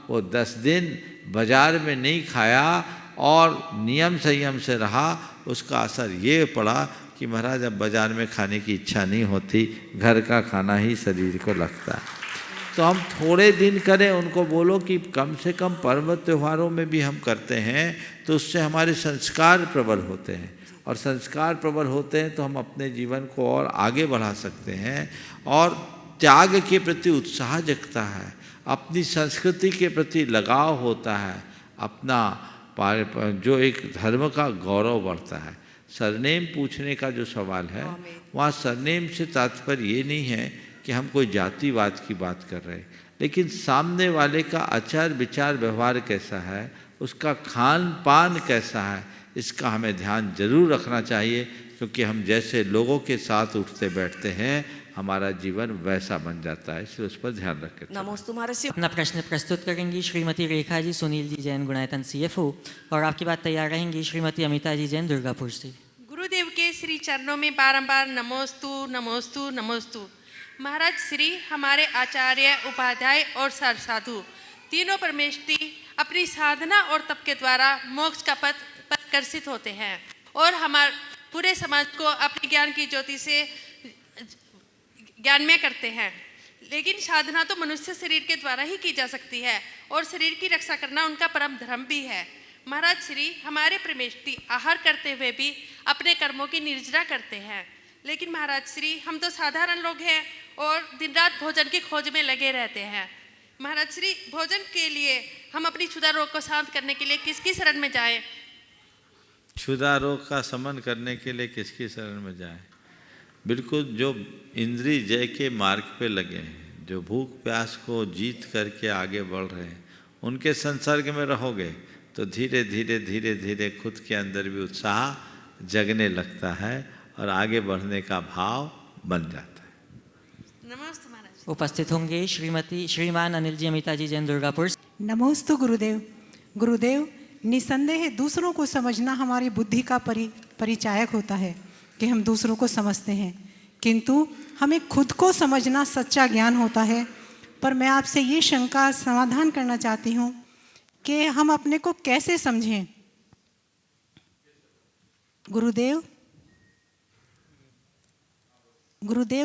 वो 10 दिन बाजार में नहीं खाया और नियम संयम से रहा। उसका असर ये पड़ा कि महाराज अब बाज़ार में खाने की इच्छा नहीं होती, घर का खाना ही शरीर को लगता है। तो हम थोड़े दिन करें, उनको बोलो कि कम से कम पर्व त्योहारों में भी हम करते हैं तो उससे हमारे संस्कार प्रबल होते हैं, और संस्कार प्रबल होते हैं तो हम अपने जीवन को और आगे बढ़ा सकते हैं, और त्याग के प्रति उत्साह जगता है, अपनी संस्कृति के प्रति लगाव होता है, अपना जो एक धर्म का गौरव बढ़ता है। सरनेम पूछने का जो सवाल है, वहाँ सरनेम से तात्पर्य ये नहीं है कि हम कोई जातिवाद की बात कर रहे हैं, लेकिन सामने वाले का आचार विचार व्यवहार कैसा है, उसका खान पान कैसा है, इसका हमें ध्यान जरूर रखना चाहिए, क्योंकि हम जैसे लोगों के साथ उठते बैठते हैं हमारा जीवन वैसा बन जाता है, इसलिए उस पर ध्यान रखें। नमोस्तु महाराज। अपना प्रश्न प्रस्तुत करेंगी श्रीमती रेखा जी सुनील जी जैन गुणायतन CFO, और आपकी बात तैयार रहेंगी श्रीमती अमिता जी जैन दुर्गापुर से। गुरुदेव के श्री चरणों में बारंबार नमोस्तु नमोस्तु नमोस्तु। महाराज श्री, हमारे आचार्य उपाध्याय और साधु तीनों परमेष्टि अपनी साधना और तप के द्वारा मोक्ष का पथ परिकर्षित होते हैं और हमारे पूरे समाज को अपने ज्ञान की ज्योति से ज्ञानमय करते हैं। लेकिन साधना तो मनुष्य शरीर के द्वारा ही की जा सकती है और शरीर की रक्षा करना उनका परम धर्म भी है। महाराज श्री हमारे प्रेमेष्टि आहार करते हुए भी अपने कर्मों की निर्जरा करते हैं, लेकिन महाराज श्री हम तो साधारण लोग हैं और दिन रात भोजन की खोज में लगे रहते हैं। महाराज श्री भोजन के लिए हम अपनी क्षुधा रोग को शांत करने के लिए किसकी शरण में जाएं? क्षुधा रोग का शमन करने के लिए किसकी शरण में जाएं? बिल्कुल जो इंद्रिय जय के मार्ग पे लगे हैं, जो भूख प्यास को जीत करके आगे बढ़ रहे हैं, उनके संसर्ग में रहोगे तो धीरे धीरे धीरे धीरे खुद के अंदर भी उत्साह जगने लगता है और आगे बढ़ने का भाव बन जाता है। नमस्ते महाराज। उपस्थित होंगे श्रीमान अनिल जी अमिता जी जैन दुर्गापुर। नमोस्तु गुरुदेव। गुरुदेव, निसंदेह दूसरों को समझना हमारी बुद्धि का परिचायक होता है कि हम दूसरों को समझते हैं, किंतु हमें खुद को समझना सच्चा ज्ञान होता है। पर मैं आपसे ये शंका समाधान करना चाहती हूँ कि हम अपने को कैसे समझें। गुरुदेव,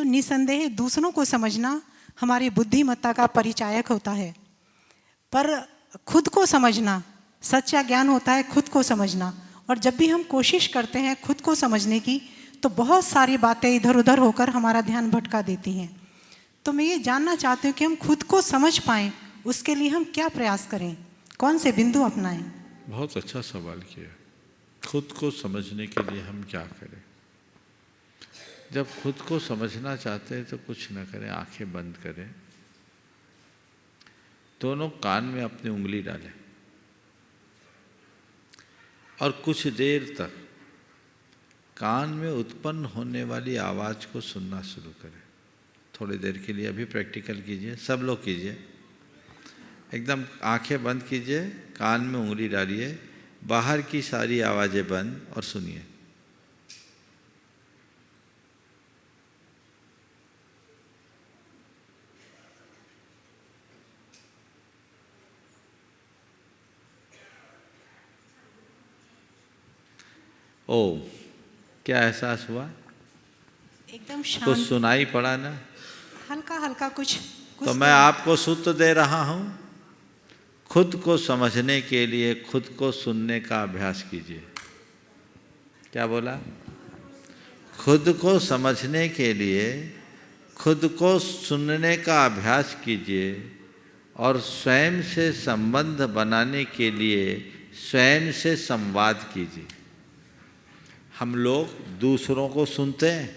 निसंदेह दूसरों को समझना हमारी बुद्धिमत्ता का परिचायक होता है, पर खुद को समझना सच्चा ज्ञान होता है, खुद को समझना। और जब भी हम कोशिश करते हैं खुद को समझने की, तो बहुत सारी बातें इधर उधर होकर हमारा ध्यान भटका देती हैं। तो मैं ये जानना चाहती हूँ कि हम खुद को समझ पाएँ, उसके लिए हम क्या प्रयास करें, कौन से बिंदु अपनाएं? बहुत अच्छा सवाल किया। खुद को समझने के लिए हम क्या करें? जब खुद को समझना चाहते हैं तो कुछ न करें, आंखें बंद करें, दोनों कान में अपनी उंगली डालें और कुछ देर तक कान में उत्पन्न होने वाली आवाज़ को सुनना शुरू करें। थोड़ी देर के लिए अभी प्रैक्टिकल कीजिए, सब लोग कीजिए। एकदम आंखें बंद कीजिए, कान में उंगली डालिए, बाहर की सारी आवाज़ें बंद और सुनिए। ओ, क्या एहसास हुआ? एकदम शांत। कुछ सुनाई पड़ा ना? हल्का हल्का कुछ तो मैं आपको सूत्र दे रहा हूँ, खुद को समझने के लिए खुद को सुनने का अभ्यास कीजिए। क्या बोला? खुद को समझने के लिए खुद को सुनने का अभ्यास कीजिए और स्वयं से संबंध बनाने के लिए स्वयं से संवाद कीजिए। हम लोग दूसरों को सुनते हैं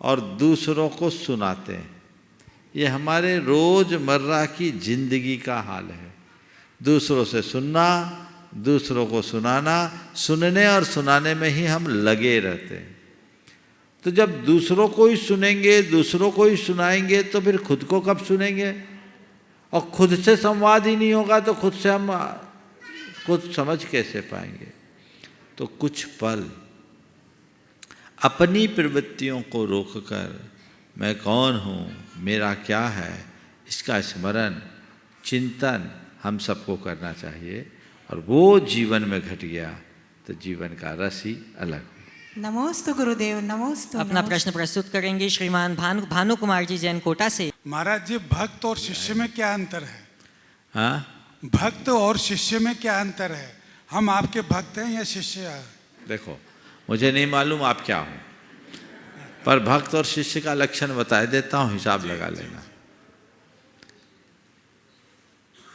और दूसरों को सुनाते हैं, ये हमारे रोज़मर्रा की जिंदगी का हाल है। दूसरों से सुनना, दूसरों को सुनाना, सुनने और सुनाने में ही हम लगे रहते हैं। तो जब दूसरों को ही सुनेंगे, दूसरों को ही सुनाएंगे, तो फिर खुद को कब सुनेंगे? और खुद से संवाद ही नहीं होगा तो खुद से हम खुद समझ कैसे पाएंगे? तो कुछ पल अपनी प्रवृत्तियों को रोककर मैं कौन हूँ, मेरा क्या है, इसका स्मरण चिंतन हम सबको करना चाहिए। और वो जीवन में घट गया तो जीवन का रस ही अलग। नमोस्तु गुरुदेव। नमोस्तु। अपना प्रश्न प्रस्तुत करेंगे श्रीमान भानु कुमार जी जैन कोटा से। महाराज जी, भक्त और शिष्य में क्या अंतर है? हाँ, भक्त और शिष्य में क्या अंतर है? हम आपके भक्त हैं या शिष्य हैं? देखो, मुझे नहीं मालूम आप क्या हो, पर भक्त और शिष्य का लक्षण बता देता हूँ, हिसाब लगा लेना।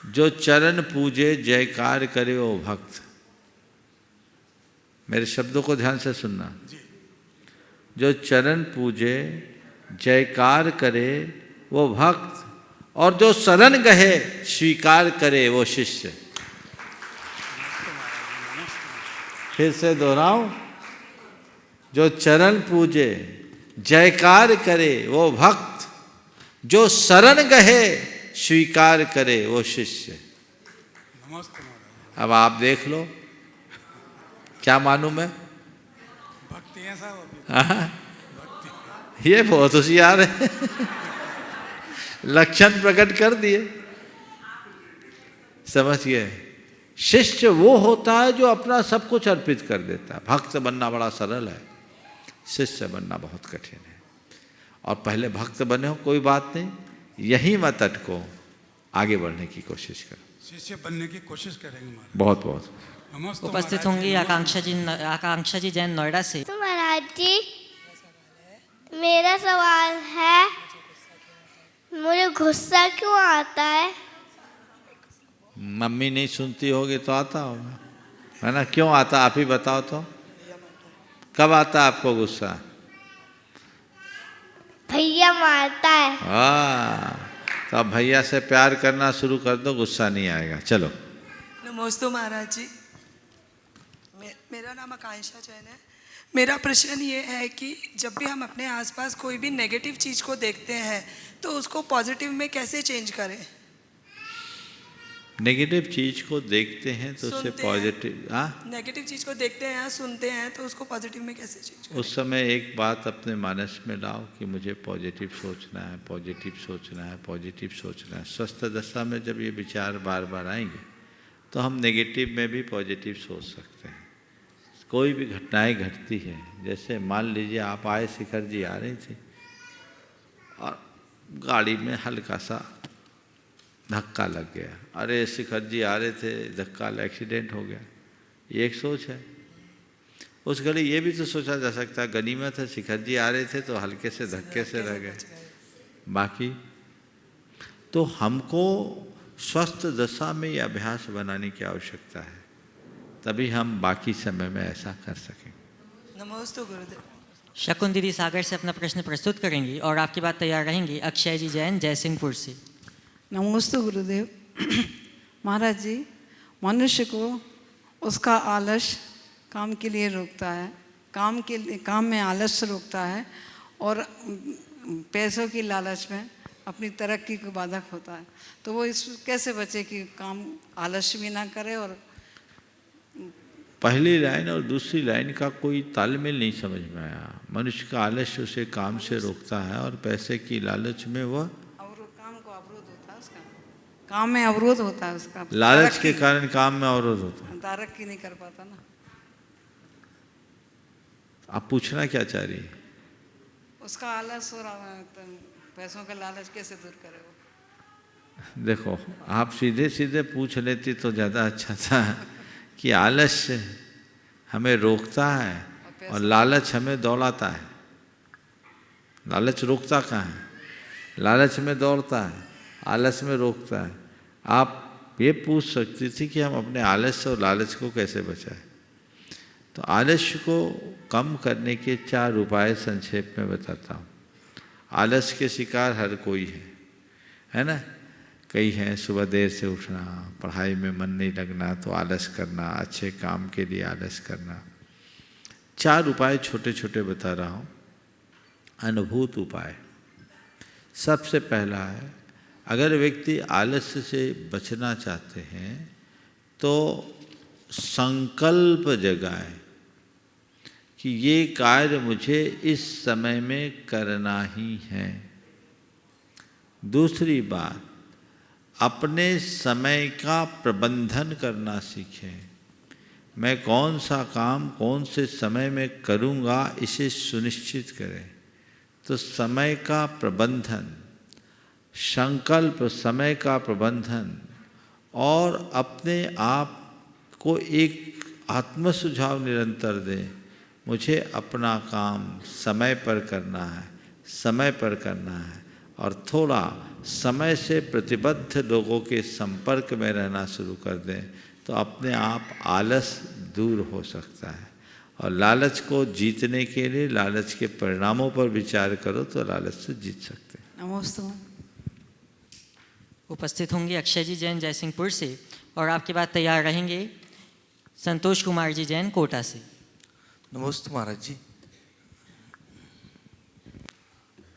जो चरण पूजे जयकार करे वो भक्त। मेरे शब्दों को ध्यान से सुनना। जो चरण पूजे जयकार करे वो भक्त, और जो शरण गहे स्वीकार करे वो शिष्य। फिर से दोहराऊं, जो चरण पूजे जयकार करे वो भक्त, जो शरण गहे स्वीकार करे वो शिष्य। अब आप देख लो क्या मालूम है? भक्ति ऐसा होती। ये बहुत होशियार है। लक्षण प्रकट कर दिए, समझ गए। शिष्य वो होता है जो अपना सब कुछ अर्पित कर देता है। भक्त बनना बड़ा सरल है, शिष्य बनना बहुत कठिन है। और पहले भक्त बने हो कोई बात नहीं, यही मत अटको, आगे बढ़ने की कोशिश करो। शिष्य बनने की कोशिश करेंगे महाराज। बहुत बहुत नमस्ते उपस्थित महाराज होंगी जी। आकांक्षा जी जैन नोएडा से। तो महाराज जी मेरा सवाल है, मुझे गुस्सा क्यों आता है? मम्मी नहीं सुनती होगी तो आता होगा, है ना? क्यों आता आप ही बताओ तो, कब आता आपको गुस्सा? भैया मारता है। तो अब भैया से प्यार करना शुरू कर दो, गुस्सा नहीं आएगा। चलो। नमस्ते महाराज जी, मेरा नाम आकांक्षा जैन है। मेरा प्रश्न ये है कि जब भी हम अपने आसपास कोई भी नेगेटिव चीज़ को देखते हैं तो उसको पॉजिटिव में कैसे चेंज करें? नेगेटिव चीज को देखते हैं तो उससे पॉजिटिव, नेगेटिव चीज़ को देखते हैं, सुनते हैं, तो उसको पॉजिटिव में कैसे चेंज करें? उस समय एक बात अपने मानस में लाओ कि मुझे पॉजिटिव सोचना है, पॉजिटिव सोचना है, पॉजिटिव सोचना है। स्वस्थ दशा में जब ये विचार बार बार आएंगे तो हम नेगेटिव में भी पॉजिटिव सोच सकते हैं। कोई भी घटनाएं घटती है, जैसे मान लीजिए आप आए, शिखर जी आ रही थी और गाड़ी में हल्का सा धक्का लग गया। अरे शिखर जी आ रहे थे, धक्का, एक्सीडेंट हो गया। ये एक सोच है। उस घड़ी ये भी तो सोचा जा सकता है, गनीमत है शिखर जी आ रहे थे तो हल्के से धक्के से रह गए। बाकी तो हमको स्वस्थ दशा में ये अभ्यास बनाने की आवश्यकता है, तभी हम बाकी समय में ऐसा कर सकें। नमस्ते गुरुदेव। शकुन दीदी सागर से अपना प्रश्न प्रस्तुत करेंगी और आपकी बात तैयार रहेंगी अक्षय जी जैन जयसिंहपुर से। नमस्ते गुरुदेव। महाराज जी, मनुष्य को उसका आलस्य काम के लिए रोकता है, काम में आलस्य रोकता है और पैसों की लालच में अपनी तरक्की को बाधक होता है। तो वो इस कैसे बचे कि काम आलस्य भी ना करे? और पहली लाइन और दूसरी लाइन का कोई तालमेल नहीं समझ में आया। मनुष्य का आलस्य उसे काम से रोकता है और पैसे की लालच में वह काम को अवरोध होता है उसका, काम में अवरोध होता है उसका, लालच के कारण काम में अवरोध होता है, तरक्की नहीं कर पाता ना। आप पूछना क्या चाह रही है? उसका आलस्य और पैसों का लालच कैसे दूर करे वो? देखो, आप सीधे सीधे पूछ लेती तो ज़्यादा अच्छा था कि आलस्य हमें रोकता है और लालच हमें दौड़ाता है। लालच रोकता कहाँ है? लालच में दौड़ता है, आलस में रोकता है। आप ये पूछ सकती थी कि हम अपने आलस्य और लालच को कैसे बचाएं। तो आलस्य को कम करने के 4 उपाय संक्षेप में बताता हूँ। आलस्य के शिकार हर कोई है ना? कई हैं सुबह देर से उठना, पढ़ाई में मन नहीं लगना तो आलस करना, अच्छे काम के लिए आलस करना। 4 उपाय छोटे छोटे बता रहा हूँ। अनुभूत उपाय सबसे पहला है, अगर व्यक्ति आलस्य से बचना चाहते हैं तो संकल्प जगाए कि ये कार्य मुझे इस समय में करना ही है। दूसरी बात, अपने समय का प्रबंधन करना सीखें। मैं कौन सा काम कौन से समय में करूँगा इसे सुनिश्चित करें। तो समय का प्रबंधन, संकल्प, समय का प्रबंधन और अपने आप को एक आत्म सुझाव निरंतर दें। मुझे अपना काम समय पर करना है, समय पर करना है। और थोड़ा समय से प्रतिबद्ध लोगों के संपर्क में रहना शुरू कर दें तो अपने आप आलस दूर हो सकता है। और लालच को जीतने के लिए लालच के परिणामों पर विचार करो तो लालच से जीत सकते हैं। नमस्ते। उपस्थित होंगे अक्षय जी जैन जयसिंहपुर से और आपकी बात तैयार रहेंगे संतोष कुमार जी जैन कोटा से। नमस्ते महाराज जी।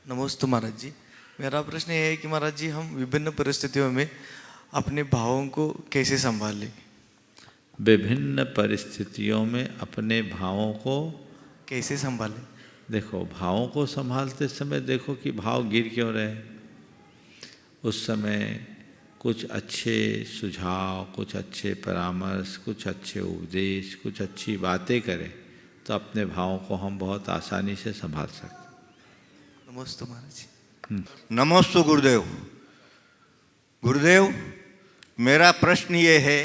नमस्ते महाराज जी। मेरा प्रश्न ये है कि महाराज जी, हम विभिन्न परिस्थितियों में अपने भावों को कैसे संभालें? विभिन्न परिस्थितियों में अपने भावों को कैसे संभालें? देखो, भावों को संभालते समय देखो कि भाव गिर क्यों रहे। उस समय कुछ अच्छे सुझाव, कुछ अच्छे परामर्श, कुछ अच्छे उपदेश, कुछ अच्छी बातें करें तो अपने भावों को हम बहुत आसानी से संभाल सकते हैं। नमस्ते महाराज जी। नमस्ते गुरुदेव। गुरुदेव, मेरा प्रश्न ये है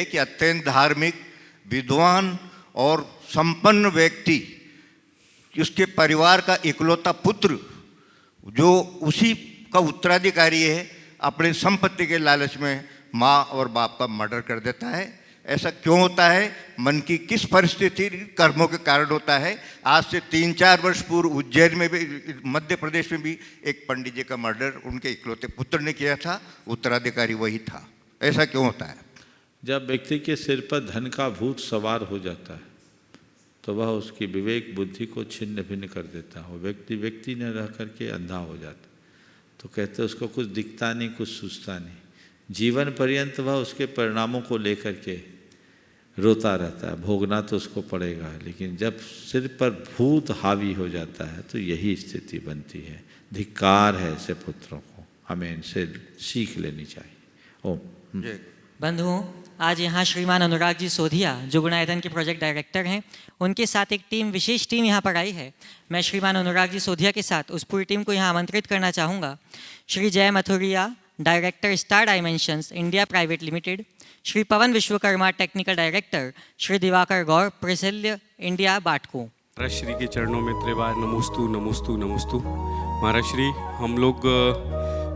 कि अत्यंत धार्मिक, विद्वान और संपन्न व्यक्ति, उसके परिवार का इकलौता पुत्र जो उसी का उत्तराधिकारी है, अपनी संपत्ति के लालच में माँ और बाप का मर्डर कर देता है। ऐसा क्यों होता है? मन की किस परिस्थिति, कर्मों के कारण होता है? आज से 3-4 वर्ष पूर्व उज्जैन में भी, मध्य प्रदेश में भी एक पंडित जी का मर्डर उनके इकलौते पुत्र ने किया था, उत्तराधिकारी वही था। ऐसा क्यों होता है? जब व्यक्ति के सिर पर धन का भूत सवार हो जाता है तो वह उसकी विवेक बुद्धि को छिन्न भिन्न कर देता है। वो व्यक्ति न रह करके अंधा हो जाता। तो कहते हैं उसको कुछ दिखता नहीं, कुछ सूझता नहीं। जीवन पर्यंत वह उसके परिणामों को लेकर के रोता रहता है। भोगना तो उसको पड़ेगा, लेकिन जब सिर पर भूत हावी हो जाता है तो यही स्थिति बनती है। धिक्कार है ऐसे पुत्रों को, हमें इनसे सीख लेनी चाहिए। ओम। बंधुओं, आज यहाँ श्रीमान अनुराग जी सोधिया जो गुणायतन के प्रोजेक्ट डायरेक्टर हैं, उनके साथ एक विशेष टीम यहाँ पर आई है। मैं श्रीमान अनुराग जी सोधिया के साथ उस पूरी टीम को यहाँ आमंत्रित करना चाहूँगा। Shri Jay Mathuria, director Star Dimensions India private limited, Shri Pawan Vishwakarma, technical director, Shri Diwakar Gaur, प्रेसिल्य इंडिया बाटको। महाराज श्री के चरणों में त्रिवार नमोस्तु नमोस्तु नमोस्तु। महाराज श्री, हम लोग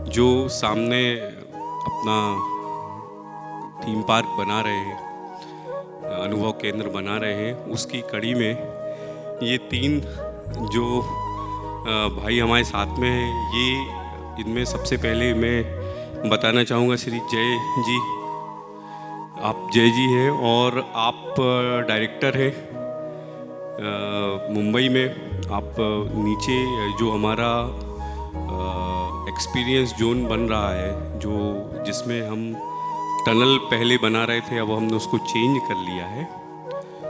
जो सामने अपना थीम पार्क बना रहे हैं, अनुभव केंद्र बना रहे हैं, उसकी कड़ी में ये 3 जो भाई हमारे साथ में हैं, ये इनमें सबसे पहले मैं बताना चाहूँगा श्री जय जी। आप जय जी हैं और आप डायरेक्टर हैं मुंबई में। आप नीचे जो हमारा एक्सपीरियंस जोन बन रहा है, जो जिसमें हम टनल पहले बना रहे थे, अब हमने उसको चेंज कर लिया है,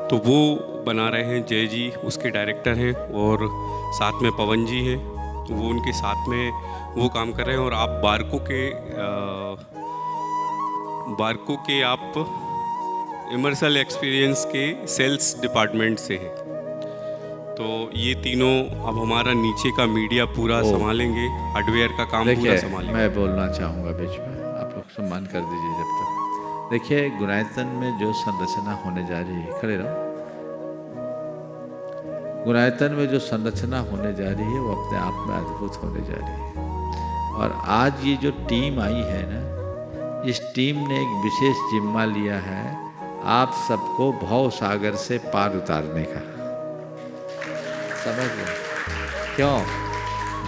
तो वो बना रहे हैं जय जी, उसके डायरेक्टर हैं। और साथ में पवन जी हैं, वो उनके साथ में वो काम कर रहे हैं। और आप बारको के आप इमर्सल एक्सपीरियंस के सेल्स डिपार्टमेंट से हैं। तो ये तीनों अब हमारा नीचे का मीडिया पूरा संभालेंगे, हार्डवेयर का काम पूरा संभालेंगे। मैं बोलना चाहूँगा बीच में, आप लोग सम्मान कर दीजिए जब तक। देखिए, गुणायतन में जो संरचना होने जा रही है, खड़े रहो। गुणायतन में जो संरचना होने जा रही है वो अपने आप में अद्भुत होने जा रही है। और आज ये जो टीम आई है ना, इस टीम ने एक विशेष जिम्मा लिया है आप सबको भव सागर से पार उतारने का। समझ लो क्यों?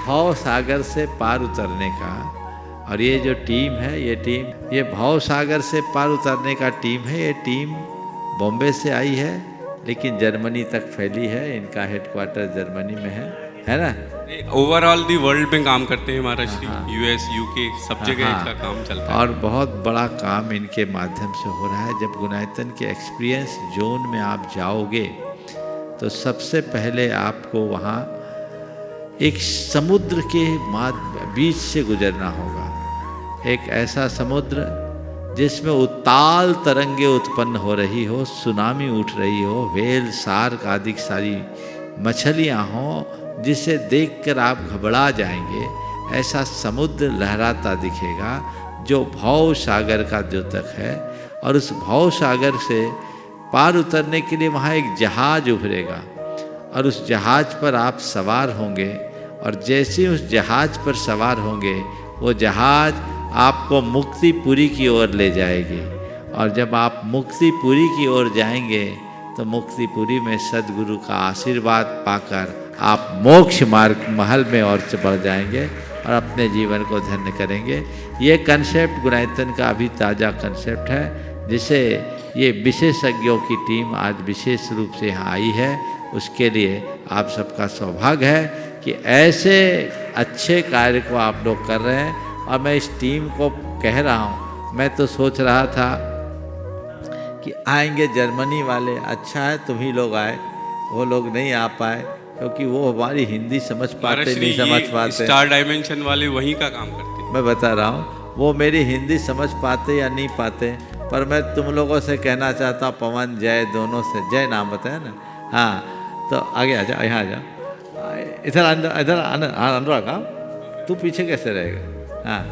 भव सागर से पार उतरने का। और ये जो टीम है, ये भव सागर से पार उतरने का टीम है। ये टीम बॉम्बे से आई है, लेकिन जर्मनी तक फैली है। इनका हेडक्वार्टर जर्मनी में है ना? ओवरऑल दी वर्ल्ड में काम करते हैं महाराज श्री, यूएस, यूके, सब जगह इनका काम चलता है। और बहुत बड़ा काम इनके माध्यम से हो रहा है। जब गुणायतन के एक्सपीरियंस जोन में आप जाओगे तो सबसे पहले आपको वहाँ एक समुद्र के बीच से गुजरना होगा। एक ऐसा समुद्र जिसमें उताल तरंगे उत्पन्न हो रही हो, सुनामी उठ रही हो, व्हेल, शार्क आदि सारी मछलियाँ हों, जिसे देखकर आप घबरा जाएंगे। ऐसा समुद्र लहराता दिखेगा जो भव सागर का द्योतक है। और उस भव सागर से पार उतरने के लिए वहाँ एक जहाज उभरेगा और उस जहाज पर आप सवार होंगे। और जैसे उस जहाज पर सवार होंगे, वो जहाज आपको मुक्तिपुरी की ओर ले जाएगी। और जब आप मुक्तिपुरी की ओर जाएंगे तो मुक्तिपुरी में सद्गुरु का आशीर्वाद पाकर आप मोक्ष मार्ग महल में और बढ़ जाएंगे और अपने जीवन को धन्य करेंगे। ये कंसेप्ट गुणायतन का अभी ताज़ा कंसेप्ट है, जिसे ये विशेषज्ञों की टीम आज विशेष रूप से यहाँ आई है। उसके लिए आप सबका सौभाग्य है कि ऐसे अच्छे कार्य को आप लोग कर रहे हैं। और मैं इस टीम को कह रहा हूँ, मैं तो सोच रहा था कि आएंगे जर्मनी वाले, अच्छा है तुम ही लोग आए, वो लोग नहीं आ पाए क्योंकि वो हमारी हिंदी समझ पाते नहीं समझ पाते। स्टार डायमेंशन वाले वहीं का काम करते हैं। मैं बता रहा हूँ, वो मेरी हिंदी समझ पाते या नहीं पाते, पर मैं तुम लोगों से कहना चाहता हूँ, पवन जय दोनों से, जय नाम बताया ना, हाँ, तो आगे आ जाओ, यहाँ आ जाओ, इधर अंदर, इधर अनुराग आओ, तू पीछे कैसे रहेगा, हाँ।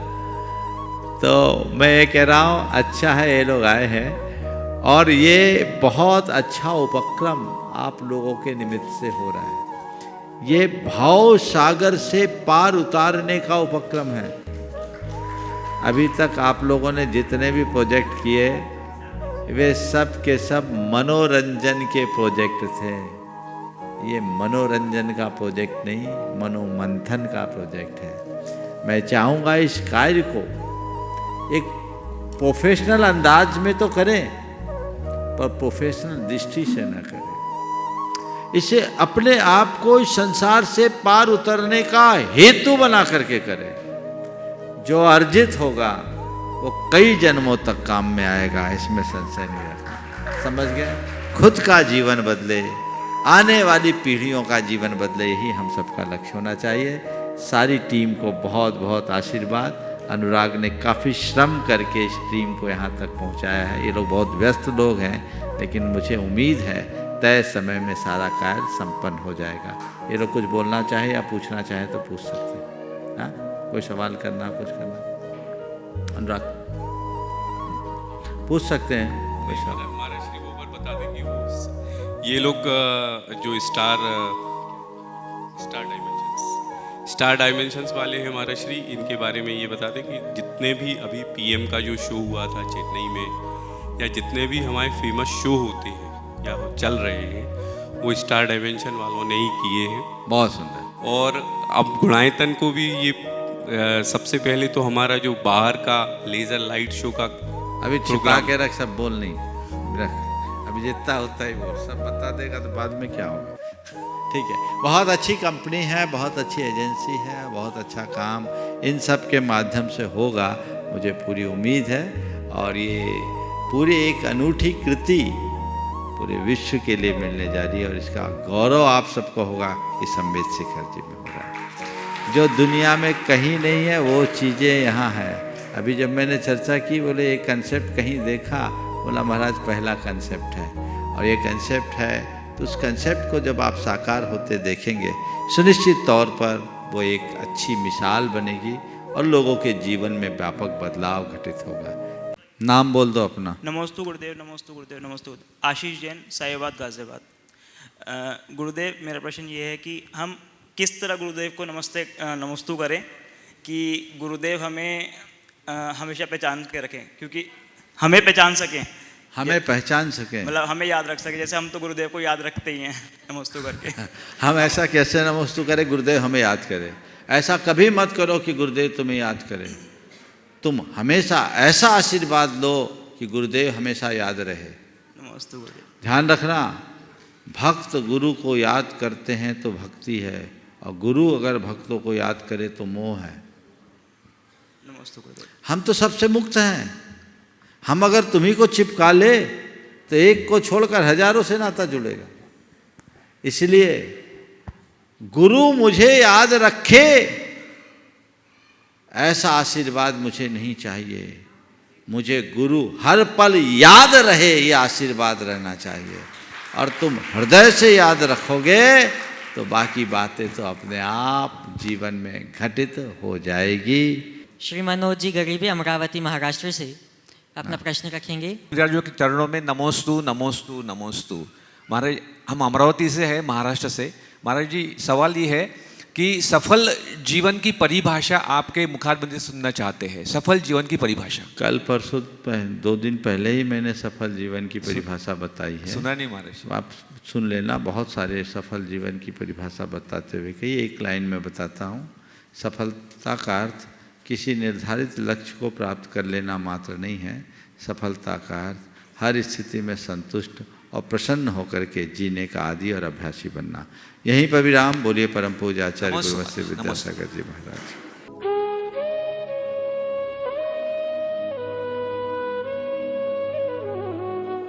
तो मैं ये कह रहा हूँ, अच्छा है ये लोग आए हैं, और ये बहुत अच्छा उपक्रम आप लोगों के निमित्त से हो रहा है। ये भाव सागर से पार उतारने का उपक्रम है। अभी तक आप लोगों ने जितने भी प्रोजेक्ट किए, वे सब के सब मनोरंजन के प्रोजेक्ट थे। ये मनोरंजन का प्रोजेक्ट नहीं, मनोमंथन का प्रोजेक्ट है। मैं चाहूँगा इस कार्य को एक प्रोफेशनल अंदाज में तो करें, पर प्रोफेशनल दृष्टि से न करें। इसे अपने आप को इस संसार से पार उतरने का हेतु बना करके करें। जो अर्जित होगा वो कई जन्मों तक काम में आएगा, इसमें संशय नहीं रखना। समझ गए? खुद का जीवन बदले, आने वाली पीढ़ियों का जीवन बदले, यही हम सबका लक्ष्य होना चाहिए। सारी टीम को बहुत बहुत आशीर्वाद। अनुराग ने काफ़ी श्रम करके इस टीम को यहाँ तक पहुँचाया है। ये लोग बहुत व्यस्त लोग हैं, लेकिन मुझे उम्मीद है तय समय में सारा कार्य संपन्न हो जाएगा। ये लोग कुछ बोलना चाहे या पूछना चाहे तो पूछ सकते हैं। हाँ, कोई सवाल करना, कुछ करना, अनुराग पूछ सकते हैं। कोई सवाल हमारे श्री गोबर बता देंगे वो ये लोग जो स्टार डायमेंशंस वाले हैं हमारा श्री, इनके बारे में ये बता दें कि जितने भी अभी पीएम का जो शो हुआ था चेन्नई में, या जितने भी हमारे फेमस शो होते हैं या चल रहे हैं, वो स्टार डायमेंशन वालों ने ही किए हैं। बहुत सुंदर। और अब गुणायतन को भी ये सबसे पहले तो हमारा जो बाहर का लेज़र लाइट शो का अभी छुपा के रख, सब बोल नहीं रख, अभी जितना होता है बोल, सब बता देगा तो बाद में क्या होगा। ठीक है, बहुत अच्छी कंपनी है, बहुत अच्छी एजेंसी है, बहुत अच्छा काम इन सब के माध्यम से होगा, मुझे पूरी उम्मीद है। और ये पूरी एक अनूठी कृति पूरे विश्व के लिए मिलने जा रही है, और इसका गौरव आप सबको होगा कि संबित शेखर जी में हो रहा है। जो दुनिया में कहीं नहीं है वो चीज़ें यहाँ हैं। अभी जब मैंने चर्चा की, बोले ये कंसेप्ट कहीं देखा, बोला महाराज पहला कंसेप्ट है, और ये कंसेप्ट है तो उस कंसेप्ट को जब आप साकार होते देखेंगे, सुनिश्चित तौर पर वो एक अच्छी मिसाल बनेगी और लोगों के जीवन में व्यापक बदलाव घटित होगा। नाम बोल दो अपना। नमोस्तु गुरुदेव, नमोस्तु गुरुदेव, नमोस्तु। आशीष जैन, साहिबाद, गाजियाबाद। गुरुदेव, मेरा प्रश्न ये है कि हम किस तरह गुरुदेव को नमोस्तु करें कि गुरुदेव हमें हमेशा पहचान के रखें, क्योंकि हमें पहचान सकें, हमें पहचान सकें, मतलब हमें याद रख सके। जैसे हम तो गुरुदेव को याद रखते ही हैं नमोस्तु करके। हम ऐसा कैसे नमोस्तु करें गुरुदेव हमें याद करें? ऐसा कभी मत करो कि गुरुदेव तुम्हें याद करें। तुम हमेशा ऐसा आशीर्वाद लो कि गुरुदेव हमेशा याद रहे। नमोस्तु गुरुदेव। ध्यान रखना, भक्त गुरु को याद करते हैं तो भक्ति है, और गुरु अगर भक्तों को याद करे तो मोह है। नमोस्तु गुरुदेव। हम तो सबसे मुक्त हैं। हम अगर तुम्ही को चिपका ले तो एक को छोड़कर हजारों से नाता जुड़ेगा। इसलिए गुरु मुझे याद रखे ऐसा आशीर्वाद मुझे नहीं चाहिए। मुझे गुरु हर पल याद रहे ये आशीर्वाद रहना चाहिए। और तुम हृदय से याद रखोगे तो बाकी बातें तो अपने आप जीवन में घटित हो जाएगी। श्री मनोज जी गरीबी, अमरावती, महाराष्ट्र से अपना प्रश्न रखेंगे। महाराज के चरणों में नमोस्तु नमोस्तु नमोस्तु। महाराज, हम अमरावती से हैं, महाराष्ट्र से। महाराज जी, सवाल ये है कि सफल जीवन की परिभाषा आपके मुखारबिंद से सुनना चाहते हैं। सफल जीवन की परिभाषा। कल परसों 2 दिन पहले ही मैंने सफल जीवन की परिभाषा बताई है। सुना नहीं महाराज? आप सुन लेना। बहुत सारे सफल जीवन की परिभाषा बताते हुए कई एक लाइन में बताता हूँ। सफलता का अर्थ किसी निर्धारित लक्ष्य को प्राप्त कर लेना मात्र नहीं है। सफलता का अर्थ हर स्थिति में संतुष्ट और प्रसन्न होकर के जीने का आदी और अभ्यासी बनना। यहीं पर विराम। बोलिए परम पूज्य आचार्य गुरु विद्यासागर जी महाराज।